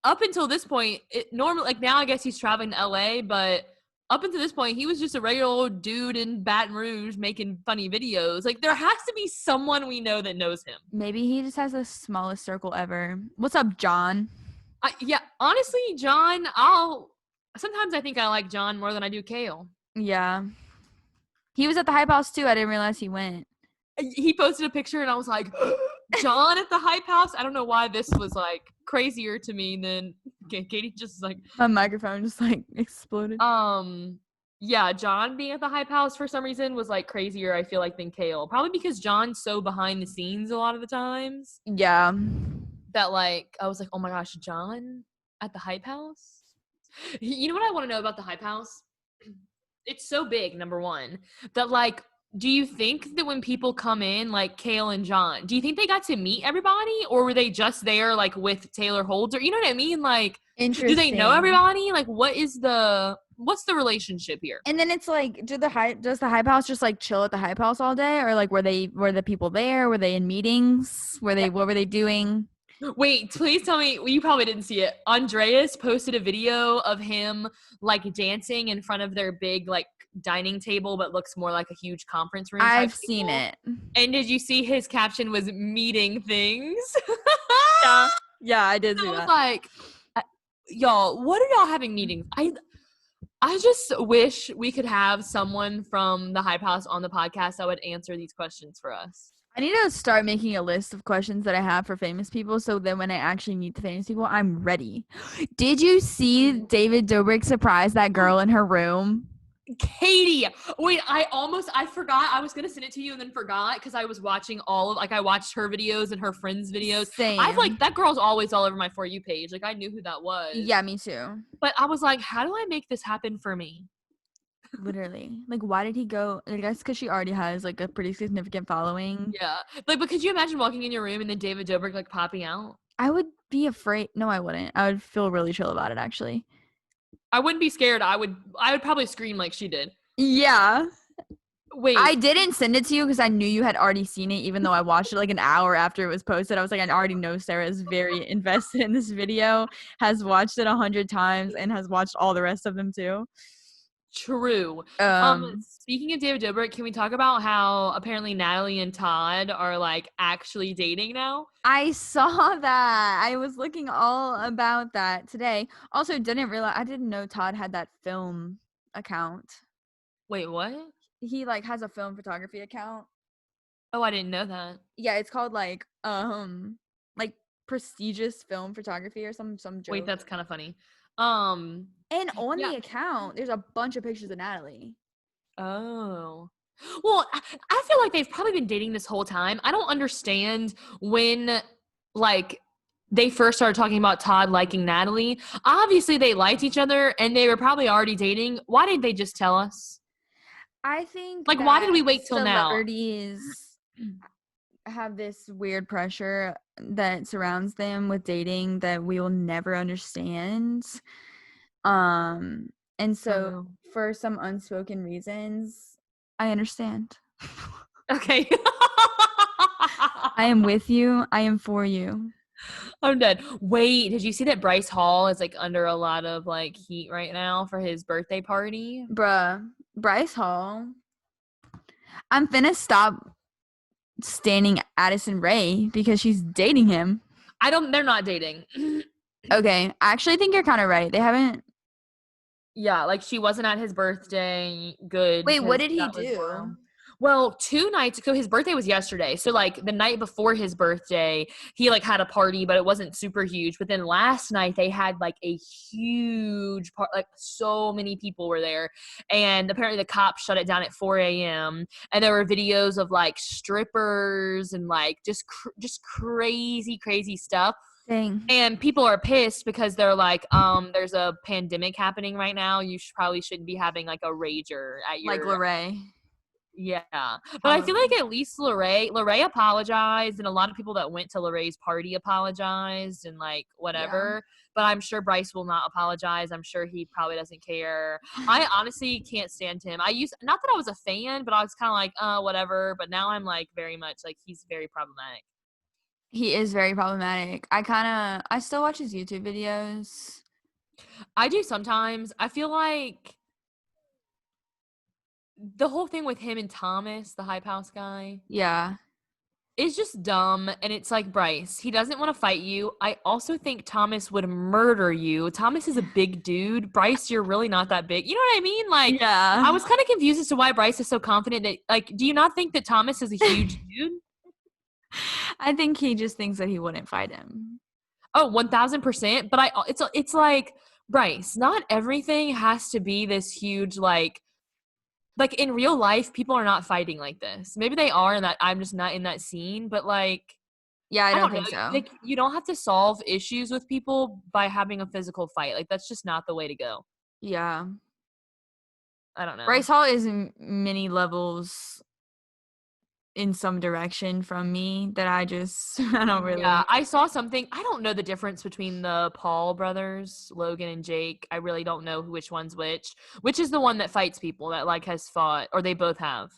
up until this point, normally like now I guess he's traveling to LA, but up until this point he was just a regular old dude in Baton Rouge making funny videos. Like there has to be someone we know that knows him. Maybe he just has the smallest circle ever. What's up, John? Yeah, honestly, John, sometimes I think I like John more than I do Kale. Yeah. He was at the Hype House too. I didn't realize he went. He posted a picture and I was like, John at the Hype House? I don't know why this was like crazier to me than Katie just like my microphone just like exploded. Yeah, John being at the Hype House for some reason was like crazier, I feel like, than Kale. Probably because John's so behind the scenes a lot of the times. Yeah. That like I was like, oh my gosh, John at the Hype House? You know what I want to know about the Hype House? It's so big, number one, that like, do you think that when people come in, like Kale and John, do you think they got to meet everybody, or were they just there like with Taylor Holder? You know what I mean? Like, do they know everybody? Like, what's the relationship here? And then it's like, does the Hype House just like chill at the Hype House all day, or like were the people there? Were they in meetings? What were they doing? Wait, please tell me. Well, you probably didn't see it. Andreas posted a video of him like dancing in front of their big like dining table, but looks more like a huge conference room. I've seen it. And did you see his caption was meeting things? Yeah, I did see that. I was like, y'all, what are y'all having meetings? I just wish we could have someone from the Hype House on the podcast that would answer these questions for us. I need to start making a list of questions that I have for famous people, so then when I actually meet the famous people, I'm ready. Did you see David Dobrik surprise that girl in her room? Katie, wait, I forgot. I was gonna send it to you and then forgot because I was watching I watched her videos and her friends' videos. Same. I've like, that girl's always all over my For You page. Like I knew who that was. Yeah, me too. But I was like, how do I make this happen for me? Literally. Like, why did he go? I guess because she already has like a pretty significant following. Yeah. Like, but could you imagine walking in your room and then David Dobrik like popping out? I would be afraid. No, I wouldn't. I would feel really chill about it, actually. I wouldn't be scared. I would probably scream like she did. Yeah. Wait. I didn't send it to you because I knew you had already seen it, even though I watched it like an hour after it was posted. I was like, I already know Sarah is very invested in this video, has watched it 100 times, and has watched all the rest of them too. True. Speaking of David Dobrik, can we talk about how apparently Natalie and Todd are like actually dating now? I saw that. I was looking all about that today. Also, I didn't know Todd had that film account. Wait, what? He like has a film photography account. Oh, I didn't know that. Yeah, it's called like prestigious film photography or some joke. Wait, that's kind of funny. And on the account, there's a bunch of pictures of Natalie. Oh. Well, I feel like they've probably been dating this whole time. I don't understand when, like, they first started talking about Todd liking Natalie. Obviously, they liked each other, and they were probably already dating. Why didn't they just tell us? I think, like, why did we wait till now? Celebrities have this weird pressure that surrounds them with dating that we will never understand. And Oh so no. for some unspoken reasons, I understand. Okay. I am with you. I am for you. I'm dead. Wait, did you see that Bryce Hall is like under a lot of like heat right now for his birthday party? Bruh, Bryce Hall. I'm finna stop standing Addison Rae because she's dating him. They're not dating. Okay, I actually think you're kind of right. They haven't. Yeah, like she wasn't at his birthday. Good. Wait, what 'Cause did he that was do? wild. Well, 2 nights ago, his birthday was yesterday. So like the night before his birthday, he like had a party, but it wasn't super huge. But then last night they had like a huge part, like so many people were there. And apparently the cops shut it down at 4 a.m. And there were videos of like strippers and like just crazy, crazy stuff. Dang. And people are pissed because they're like, there's a pandemic happening right now. You probably shouldn't be having like a rager at Like your Lorray. yeah. But I feel Probably. like at least Lorray apologized, and a lot of people that went to Lorray's party apologized and like Yeah. whatever. But I'm sure Bryce will not apologize. I'm sure he probably doesn't care. I honestly can't stand him. I used not that I was a fan, but I was kind of like, whatever. But now I'm like very much like he's very problematic. He is very problematic. I still watch his YouTube videos. I do sometimes. I feel like the whole thing with him and Thomas, the hype house guy, Yeah. is just dumb. And it's like, Bryce, he doesn't want to fight you. I also think Thomas would murder you. Thomas is a big dude. Bryce, you're really not that big. You know what I mean? Like, Yeah. I was kind of confused as to why Bryce is so confident that, like, do you not think that Thomas is a huge dude? I think he just thinks that he wouldn't fight him. Oh, 1000%. But it's like, Bryce, not everything has to be this huge, like in real life, people are not fighting like this. Maybe they are, and that I'm just not in that scene. But like, Yeah, I I don't don't know. think so. Like, you don't have to solve issues with people by having a physical fight. Like, that's just not the way to go. Yeah. I don't know. Bryce Hall is many levels in some direction from me that I don't really. Yeah, I saw something. I don't know the difference between the Paul brothers, Logan and Jake. I really don't know which one's which. Which is the one that fights people that like has fought, or they both have?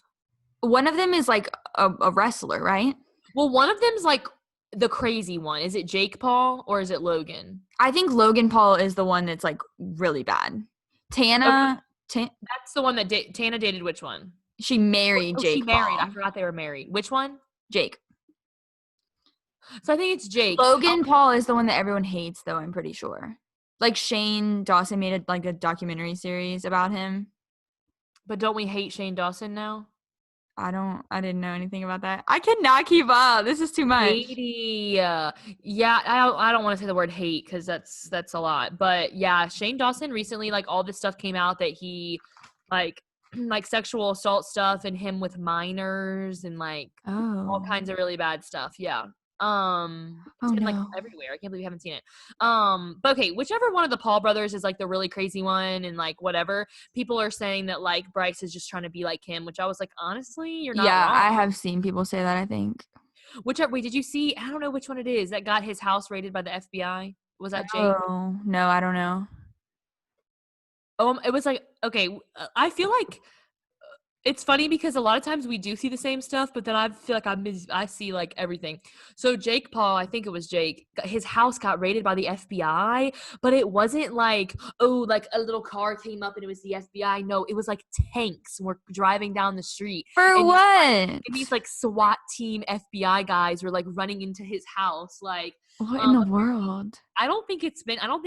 One of them is like a wrestler, right? Well, one of them's like the crazy one. Is it Jake Paul or is it Logan? I think Logan Paul is the one that's like really bad. Tana, That's the one that Tana dated. Which one? she married Oh, Jake she married. Paul. I forgot they were married. Which one? Jake. So I think it's Jake. Logan Paul is the one that everyone hates, though, I'm pretty sure. Like Shane Dawson made a documentary series about him. But don't we hate Shane Dawson now? I didn't know anything about that. I cannot keep up. This is too much. Hatey. Yeah, I don't want to say the word hate because that's a lot. But yeah, Shane Dawson recently, like all this stuff came out that he like like sexual assault stuff and him with minors and like all Oh. kinds of really bad stuff. Yeah. It's Oh been like no. everywhere. I can't believe you haven't seen it. But okay, whichever one of the Paul brothers is like the really crazy one and like whatever, people are saying that like Bryce is just trying to be like him, which I was like, honestly, you're not Yeah, wrong. I have seen people say that, I think. Whichever wait, did you see? I don't know which one it is that got his house raided by the FBI. Was that Jake? Oh, no, I don't know. It was like okay. I feel like it's funny because a lot of times we do see the same stuff, but then I feel like I see like everything. So Jake Paul, I think it was Jake, his house got raided by the FBI, but it wasn't like, oh, like a little car came up and it was the FBI. No, it was like tanks were driving down the street. For and what? And these like SWAT team FBI guys were like running into his house. Like, What in the world? I don't think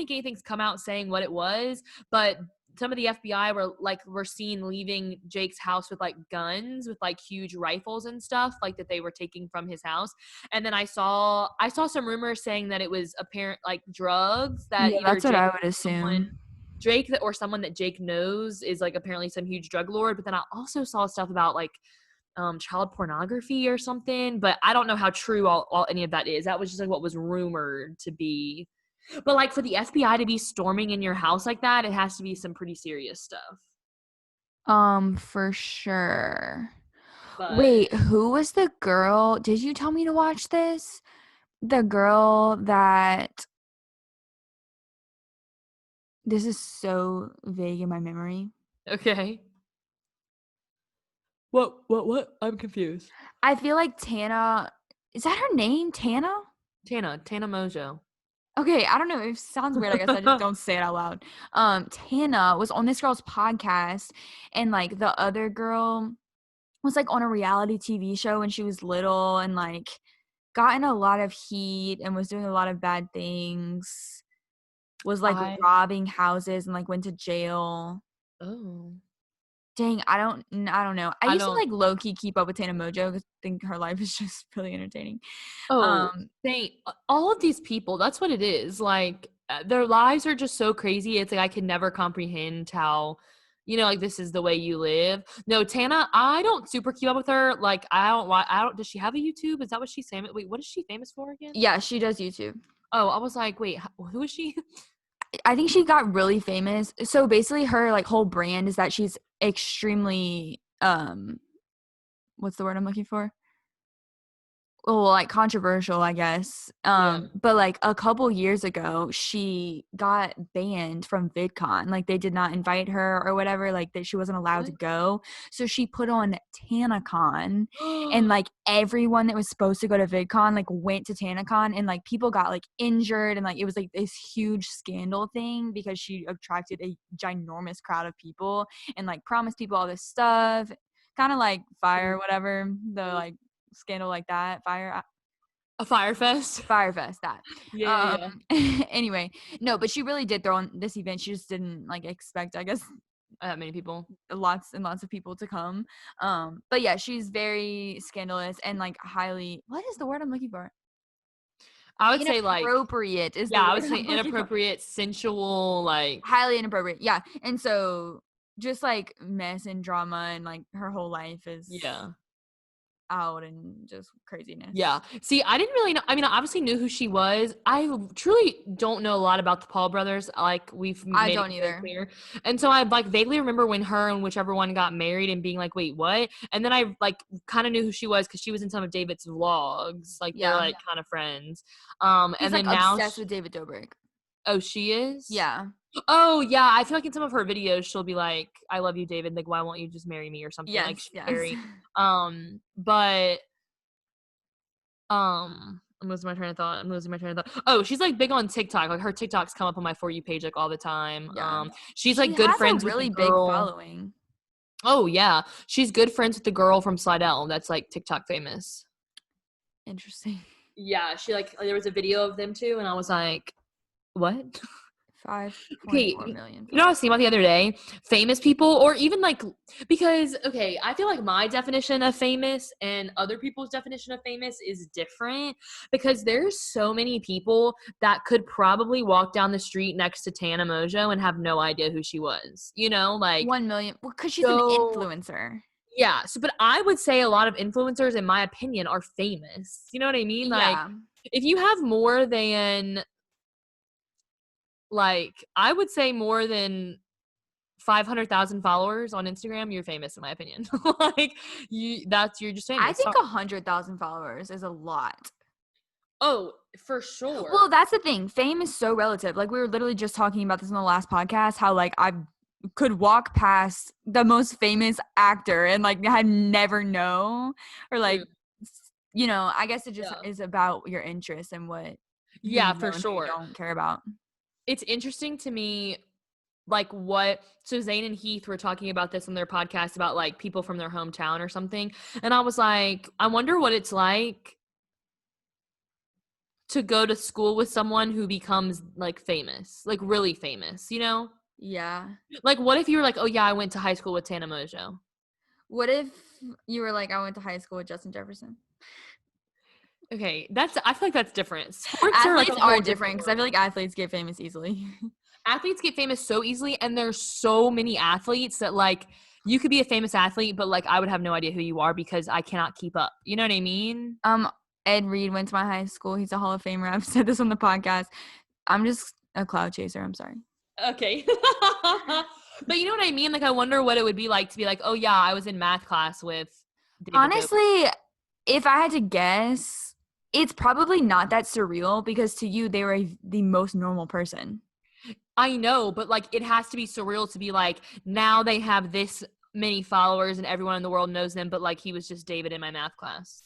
anything's come out saying what it was, but some of the FBI were seen leaving Jake's house with like guns, with like huge rifles and stuff like that they were taking from his house. And then I saw some rumors saying that it was apparent like drugs that Yeah, either that's what Jake I would assume. or someone that Jake knows is like apparently some huge drug lord. But then I also saw stuff about like child pornography or something, but I don't know how true all any of that is. That was just like what was rumored to be. But like for the FBI to be storming in your house like that, it has to be some pretty serious stuff. For sure. But Wait, who was the girl? Did you tell me to watch this? The girl that This is so vague in my memory. Okay. What? I'm confused. I feel like Tana, is that her name? Tana? Tana Mojo. Okay, I don't know. It sounds weird. I guess I just don't say it out loud. Tana was on this girl's podcast, and like the other girl was like on a reality TV show when she was little, and like got in a lot of heat and was doing a lot of bad things. Was like robbing houses and like went to jail. Oh. Dang, I don't know. I used to don't. like low key keep up with Tana Mojo because I think her life is just really entertaining. Oh, all of these people, that's what it is. Like, their lives are just so crazy. It's like I can never comprehend how, like this is the way you live. No, Tana, I don't super keep up with her. Like, I don't. Does she have a YouTube? Is that what she's famous? Wait, what is she famous for again? Yeah, she does YouTube. Oh, I was like, wait, who is she? I think she got really famous. So basically, her like whole brand is that she's extremely what's the word I'm looking for? Well, like controversial, I guess. But like a couple years ago, she got banned from VidCon. Like they did not invite her or whatever, like that she wasn't allowed to go. So she put on TanaCon and like everyone that was supposed to go to VidCon like went to TanaCon and like people got like injured and like it was like this huge scandal thing because she attracted a ginormous crowd of people and like promised people all this stuff. Kind of like Fire, whatever, the like scandal like that. A Fyre Fest. That. Yeah. Anyway, no, but she really did throw on this event. She just didn't like expect, I guess, that many people, lots and lots of people to come. But yeah, she's very scandalous and like highly. What is the word I'm looking for? I would say like inappropriate is I would say inappropriate, sensual, like highly inappropriate. Yeah, and so just like mess and drama and like her whole life is out and just craziness. Yeah. See, I didn't really know. I mean, I obviously knew who she was. I truly don't know a lot about the Paul brothers. Like I don't either. Clear. And so I like vaguely remember when her and whichever one got married and being like, wait, what? And then I like kind of knew who she was because she was in some of David's vlogs. Like they're like kind of friends. He's and like then now obsessed with David Dobrik. Oh, she is? Yeah. Oh, yeah. I feel like in some of her videos, she'll be like, I love you, David. Like, why won't you just marry me or something? Yes, like, she's yes. very, but, I'm losing my train of thought. Oh, she's like big on TikTok. Like, her TikToks come up on my For You page, like, all the time. Yeah. She's like good friends with the girl. Big following. Oh, yeah. She's good friends with the girl from Slidell that's like TikTok famous. Interesting. Yeah. She like, there was a video of them too. And I was like, what? 5.4 million. You know what I was thinking about the other day? Famous people, or even like, because, okay, I feel like my definition of famous and other people's definition of famous is different because there's so many people that could probably walk down the street next to Tana Mojo and have no idea who she was, like 1 million. Well, because she's an influencer. Yeah. So, but I would say a lot of influencers, in my opinion, are famous. You know what I mean? Like, if you have more than, like, I would say more than 500,000 followers on Instagram, you're famous in my opinion. Like, you're just famous. I think 100,000 followers is a lot. Oh, for sure. Well, that's the thing. Fame is so relative. Like, we were literally just talking about this in the last podcast, how like I could walk past the most famous actor and like I'd never know, or like, I guess it just is about your interests and what. Yeah, for sure. You don't care about. It's interesting to me, like so Zayn and Heath were talking about this on their podcast about like people from their hometown or something. And I was like, I wonder what it's like to go to school with someone who becomes like famous, like really famous, Yeah. Like, what if you were like, oh yeah, I went to high school with Tana Mojo? What if you were like, I went to high school with Justin Jefferson? Okay, I feel like that's different. Sports athletes are different because I feel like athletes get famous easily. Athletes get famous so easily, and there's so many athletes that like you could be a famous athlete, but like I would have no idea who you are because I cannot keep up. You know what I mean? Ed Reed went to my high school. He's a Hall of Famer. I've said this on the podcast. I'm just a cloud chaser. I'm sorry. Okay. But you know what I mean? Like, I wonder what it would be like to be like, oh yeah, I was in math class with David Honestly, if I had to guess, it's probably not that surreal because to you, they were the most normal person. I know, but like it has to be surreal to be like, now they have this many followers and everyone in the world knows them, but like he was just David in my math class.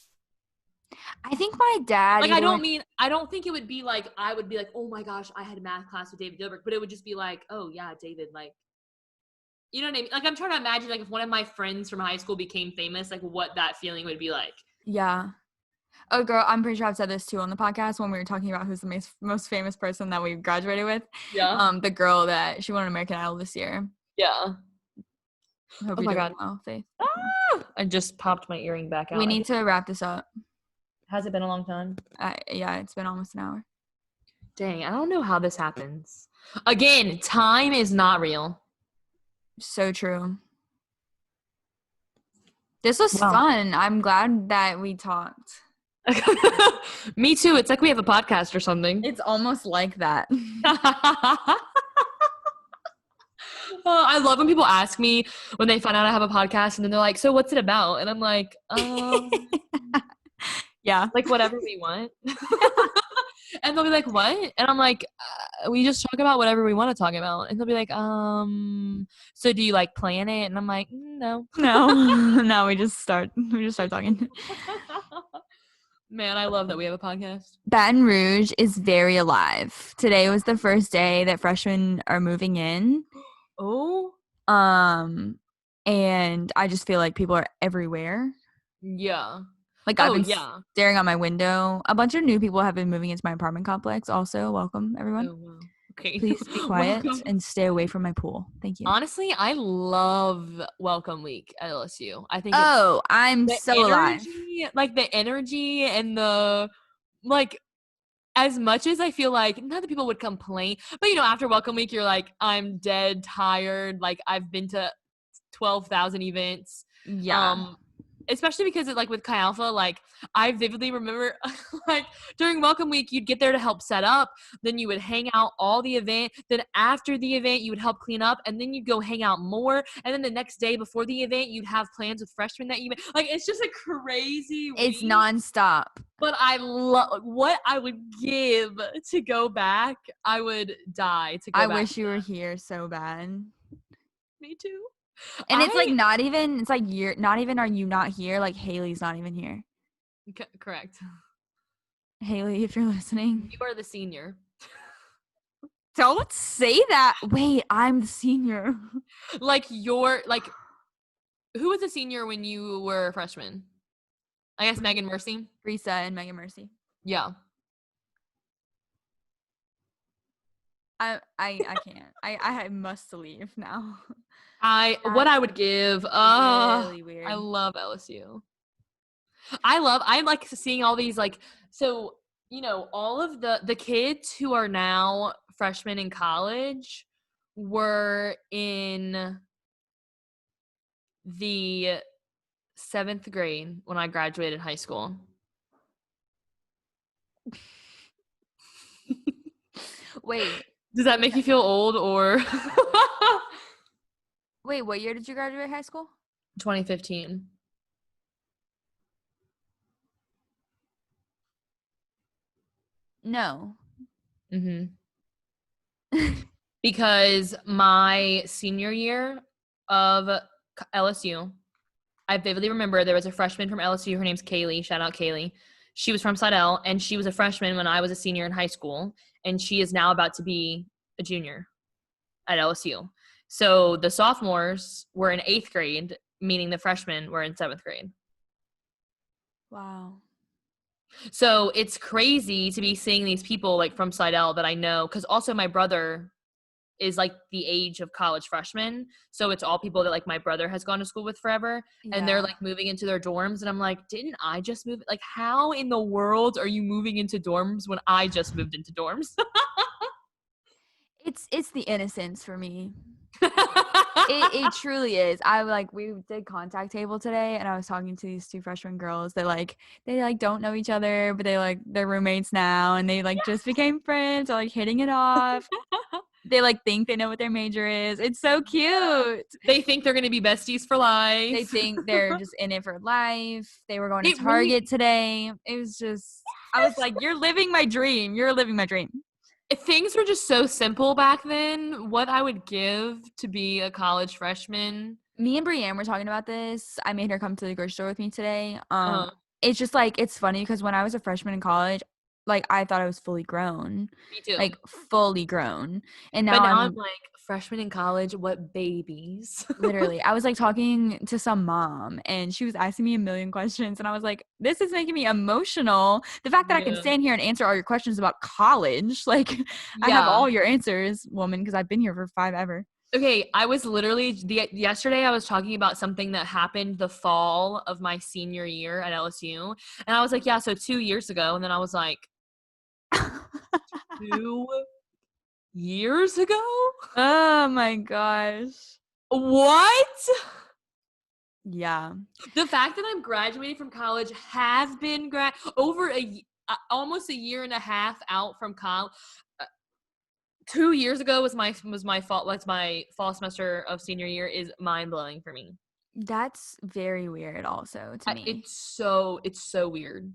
I think my dad Like either I don't think it would be like I would be like, oh my gosh, I had a math class with David Dobrik, but it would just be like, oh yeah, David, like, you know what I mean? Like I'm trying to imagine like if one of my friends from high school became famous, like what that feeling would be like. Yeah. Oh, girl, I'm pretty sure I've said this too on the podcast when we were talking about who's the most famous person that we graduated with. Yeah. The girl that she won American Idol this year. Yeah. Hope Oh you're my doing God. well, Faith. I just popped my earring back out. We need to wrap this up. Has it been a long time? Yeah, it's been almost an hour. Dang, I don't know how this happens. Again, time is not real. So true. This was Wow. fun. I'm glad that we talked. Me too. It's like we have a podcast or something. It's almost like that. I love when people ask me when they find out I have a podcast and then they're like, so what's it about? And I'm like, Yeah. like whatever we want. And they'll be like, what? And I'm like, we just talk about whatever we want to talk about. And they'll be like, so do you like plan it? And I'm like, no. No, we just start talking. Man, I love that we have a podcast. Baton Rouge is very alive. Today was the first day that freshmen are moving in. Oh. And I just feel like people are everywhere. Yeah. Like I've been staring out my window. A bunch of new people have been moving into my apartment complex. Also, welcome everyone. Oh, wow. Okay. Please be quiet and stay away from my pool. Thank you. Honestly, I love Welcome Week at LSU. I think I'm so alive. Like the energy and the like, as much as I feel like not that people would complain, but you know, after Welcome Week, you're like, I'm dead tired. Like I've been to 12,000 events. Yeah. Especially because it, like with Chi Alpha, like I vividly remember like during Welcome Week, you'd get there to help set up, then you would hang out all the event, then after the event, you would help clean up, and then you'd go hang out more, and then the next day before the event, you'd have plans with freshmen that you met. Like it's just a crazy It's week. Nonstop. But I love what I would give to go back. I would die to go back. I wish you were here so bad. Me too. And it's like not even, it's like you're not even, are you not here? Like Haley's not even here. Correct. Haley, if you're listening. You are the senior. Don't say that. Wait, I'm the senior. Like who was a senior when you were a freshman? I guess Megan Mercy. Risa and Megan Mercy. Yeah. I can't. I must leave now. What I would give. Really weird. I love LSU. I like seeing all these like, so you know, all of the kids who are now freshmen in college were in the 7th grade when I graduated high school. Wait. Does that make you feel old or? Wait, what year did you graduate high school? 2015. No. Mm-hmm. Because my senior year of LSU, I vividly remember there was a freshman from LSU. Her name's Kaylee. Shout out Kaylee. She was from Slidell, and she was a freshman when I was a senior in high school, and she is now about to be a junior at LSU. So the sophomores were in 8th grade, meaning the freshmen were in 7th grade. Wow. So it's crazy to be seeing these people like from Slidell that I know, because also my brother is like the age of college freshmen. So it's all people that like my brother has gone to school with forever, and they're like moving into their dorms. And I'm like, didn't I just move? Like, how in the world are you moving into dorms when I just moved into dorms? It's the innocence for me. It truly is. We did contact table today, and I was talking to these 2 freshman girls. They don't know each other, but they're roommates now, and they just became friends. They're like hitting it off. They think they know what their major is. It's so cute. They think they're gonna be besties for life. They think they're just in it for life. They were going to Target today. It was just, I was like, you're living my dream. You're living my dream. If things were just so simple back then, what I would give to be a college freshman. Me and Brienne were talking about this. I made her come to the grocery store with me today. Uh, It's just like it's funny because when I was a freshman in college, like I thought I was fully grown, Me too. like fully grown, and But now now I'm I'm like, freshman in college, what babies? literally. I was like talking to some mom, and she was asking me a million questions, and I was like, "This is making me emotional." The fact that I can Yeah. stand here and answer all your questions about college, like I have Yeah. all your answers, woman, because I've been here for 5 ever. Okay, I was literally yesterday I was talking about something that happened the fall of my senior year at LSU. And I was like, yeah, so 2 years ago. And then I was like, 2 years ago? Oh my gosh. What? Yeah. The fact that I'm graduating from college, have been over almost a year and a half out from college. 2 years ago was my fault. Like my fall semester of senior year is mind blowing for me. That's very weird also to me. It's so weird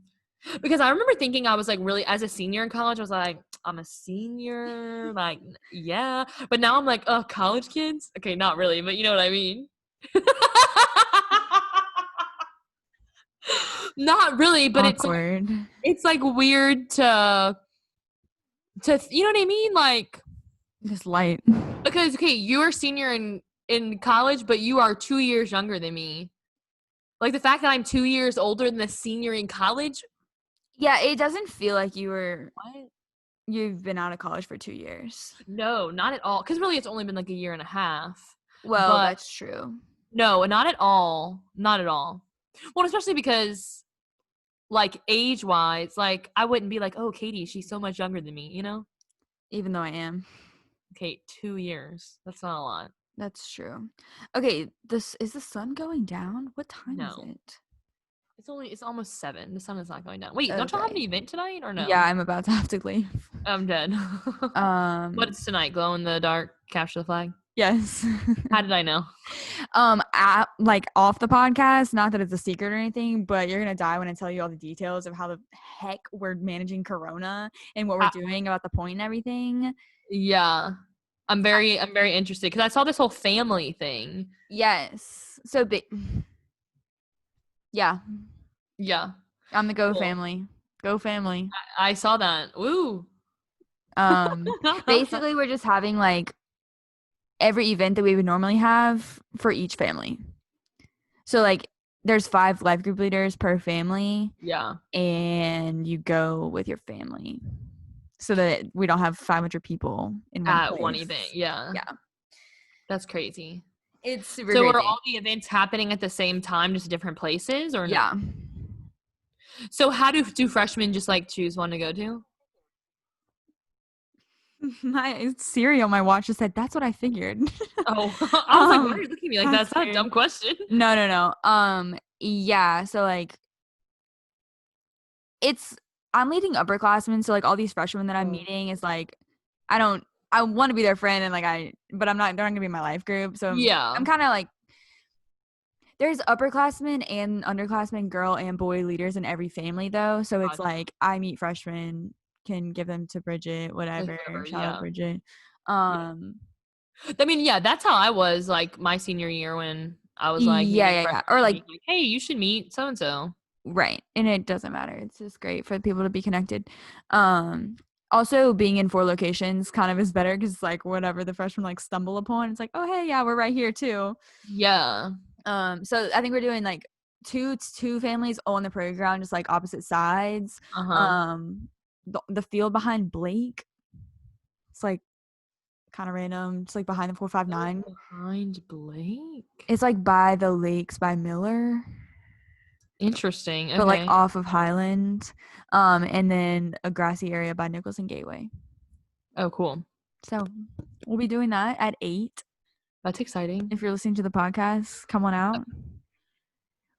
because I remember thinking I was like really as a senior in college. I was like, I'm a senior, like yeah. But now I'm like, oh, college kids. Okay, not really, but you know what I mean. Not really, but Awkward. it's like weird to you know what I mean, like Just light. because okay, you're a senior in college, but you are 2 years younger than me. Like the fact that I'm 2 years older than the senior in college. Yeah, it doesn't feel like What? you've been out of college for 2 years. No, not at all. Because really, it's only been like a year and a half. Well, But that's true. no, not at all. Not at all. Well, especially because, like, age wise, like, I wouldn't be like, oh, Katie, she's so much younger than me, you know? Even though I am. Okay, 2 years. That's not a lot. That's true. Okay, this is the sun going down? What time is No. it? It's almost 7. The sun is not going down. Wait, don't y'all have an Okay. event tonight or no? Yeah, I'm about to have to leave. I'm dead. But it's tonight. Glow in the dark, capture the flag. Yes. How did I know? Like off the podcast, not that it's a secret or anything, but you're gonna die when I tell you all the details of how the heck we're managing Corona and what we're doing about the point and everything. Yeah. I'm very interested because I saw this whole family thing. Yes. So yeah, Yeah. I'm the Go Cool. family. Go family. I saw that. Woo. Basically we're just having like every event that we would normally have for each family. So like there's 5 life group leaders per family. Yeah. And you go with your family so that we don't have 500 people in one At place. one event. Yeah. Yeah. That's crazy. It's super So crazy. are all the events happening at the same time, just different places or no? Yeah. So how do freshmen just like choose one to go to? My Siri on my watch just said, that's what I figured. Oh, I was like, why are you looking at me like that's that's not a weird. dumb question? No. Yeah, so like I'm leading upperclassmen, so like all these freshmen that I'm meeting is like I want to be their friend and like but they're not gonna be in my life group. So Yeah. I'm kind of like there's upperclassmen and underclassmen, girl and boy leaders in every family though. So it's Gotcha. like I meet freshmen, can give them to Bridget, whatever. Shout out Bridget. I mean, yeah, that's how I was like my senior year when I was like, yeah. Or like, hey, you should meet so and so. Right. And it doesn't matter. It's just great for people to be connected. Also being in 4 locations kind of is better because like whatever the freshmen like stumble upon, it's like, oh hey, yeah, we're right here too. Yeah. So I think we're doing like two families on the playground, just like opposite sides. The field behind Blake, it's like kind of random. It's like behind the 459. Behind Blake? It's like by the lakes by Miller. Interesting. Okay. But like off of Highland. And then a grassy area by Nichols and Gateway. Oh, cool. So we'll be doing that at 8. That's exciting. If you're listening to the podcast, come on out.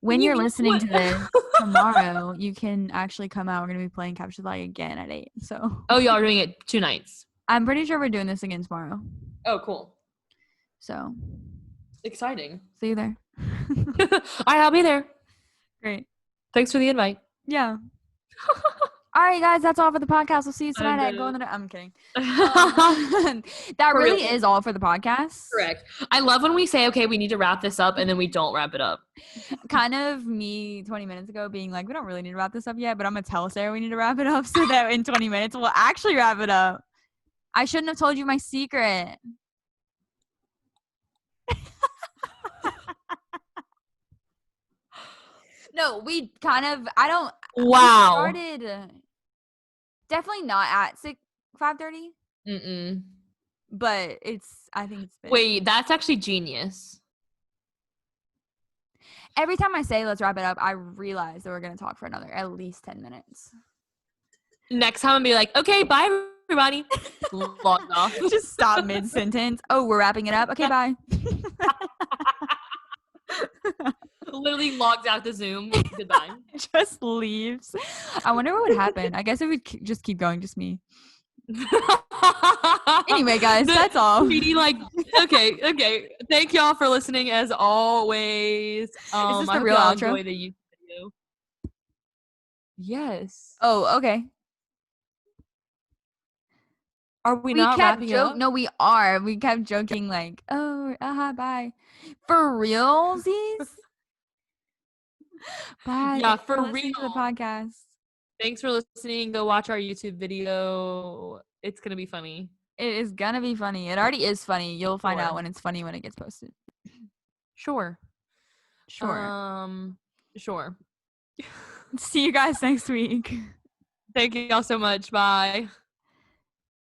When you're listening to this tomorrow, you can actually come out. We're going to be playing Capture the Flag again at 8. So. Oh, y'all are doing it 2 nights. I'm pretty sure we're doing this again tomorrow. Oh, cool. So. Exciting. See you there. All right, I'll be there. Great. Thanks for the invite. Yeah. All right, guys, that's all for the podcast. We'll see you tonight at Go in the. I'm kidding. That For really real. is all for the podcast. Correct. I love when we say, okay, we need to wrap this up, and then we don't wrap it up. Kind of me 20 minutes ago being like, we don't really need to wrap this up yet, but I'm going to tell Sarah we need to wrap it up so that in 20 minutes we'll actually wrap it up. I shouldn't have told you my secret. No, we kind of, Wow. we started definitely not at 5:30, Mm-mm. but I think it's been. Wait, that's actually genius. Every time I say let's wrap it up, I realize that we're going to talk for another at least 10 minutes. Next time I'll be like, okay, bye everybody. Log off. Just stop mid-sentence. Oh, we're wrapping it up? Okay, bye. Literally logs out the Zoom. Goodbye. Just leaves. I wonder what would happen. I guess it would just keep going, just me. Anyway, guys, that's all. Really, like, okay. Thank y'all for listening as always. Is this the I hope real y'all outro? enjoy the YouTube video. Yes. Oh, okay. Are we not wrapping it up? No, we are. We kept joking like, oh, bye. For realsies? Bye. Yeah, Thanks for listening to the real. podcast. Thanks for listening. Go watch our YouTube video. It's going to be funny. It is gonna be funny. It already is funny. You'll find Sure. out when it's funny when it gets posted. Sure. Sure. Sure. See you guys next week. Thank you all so much. Bye.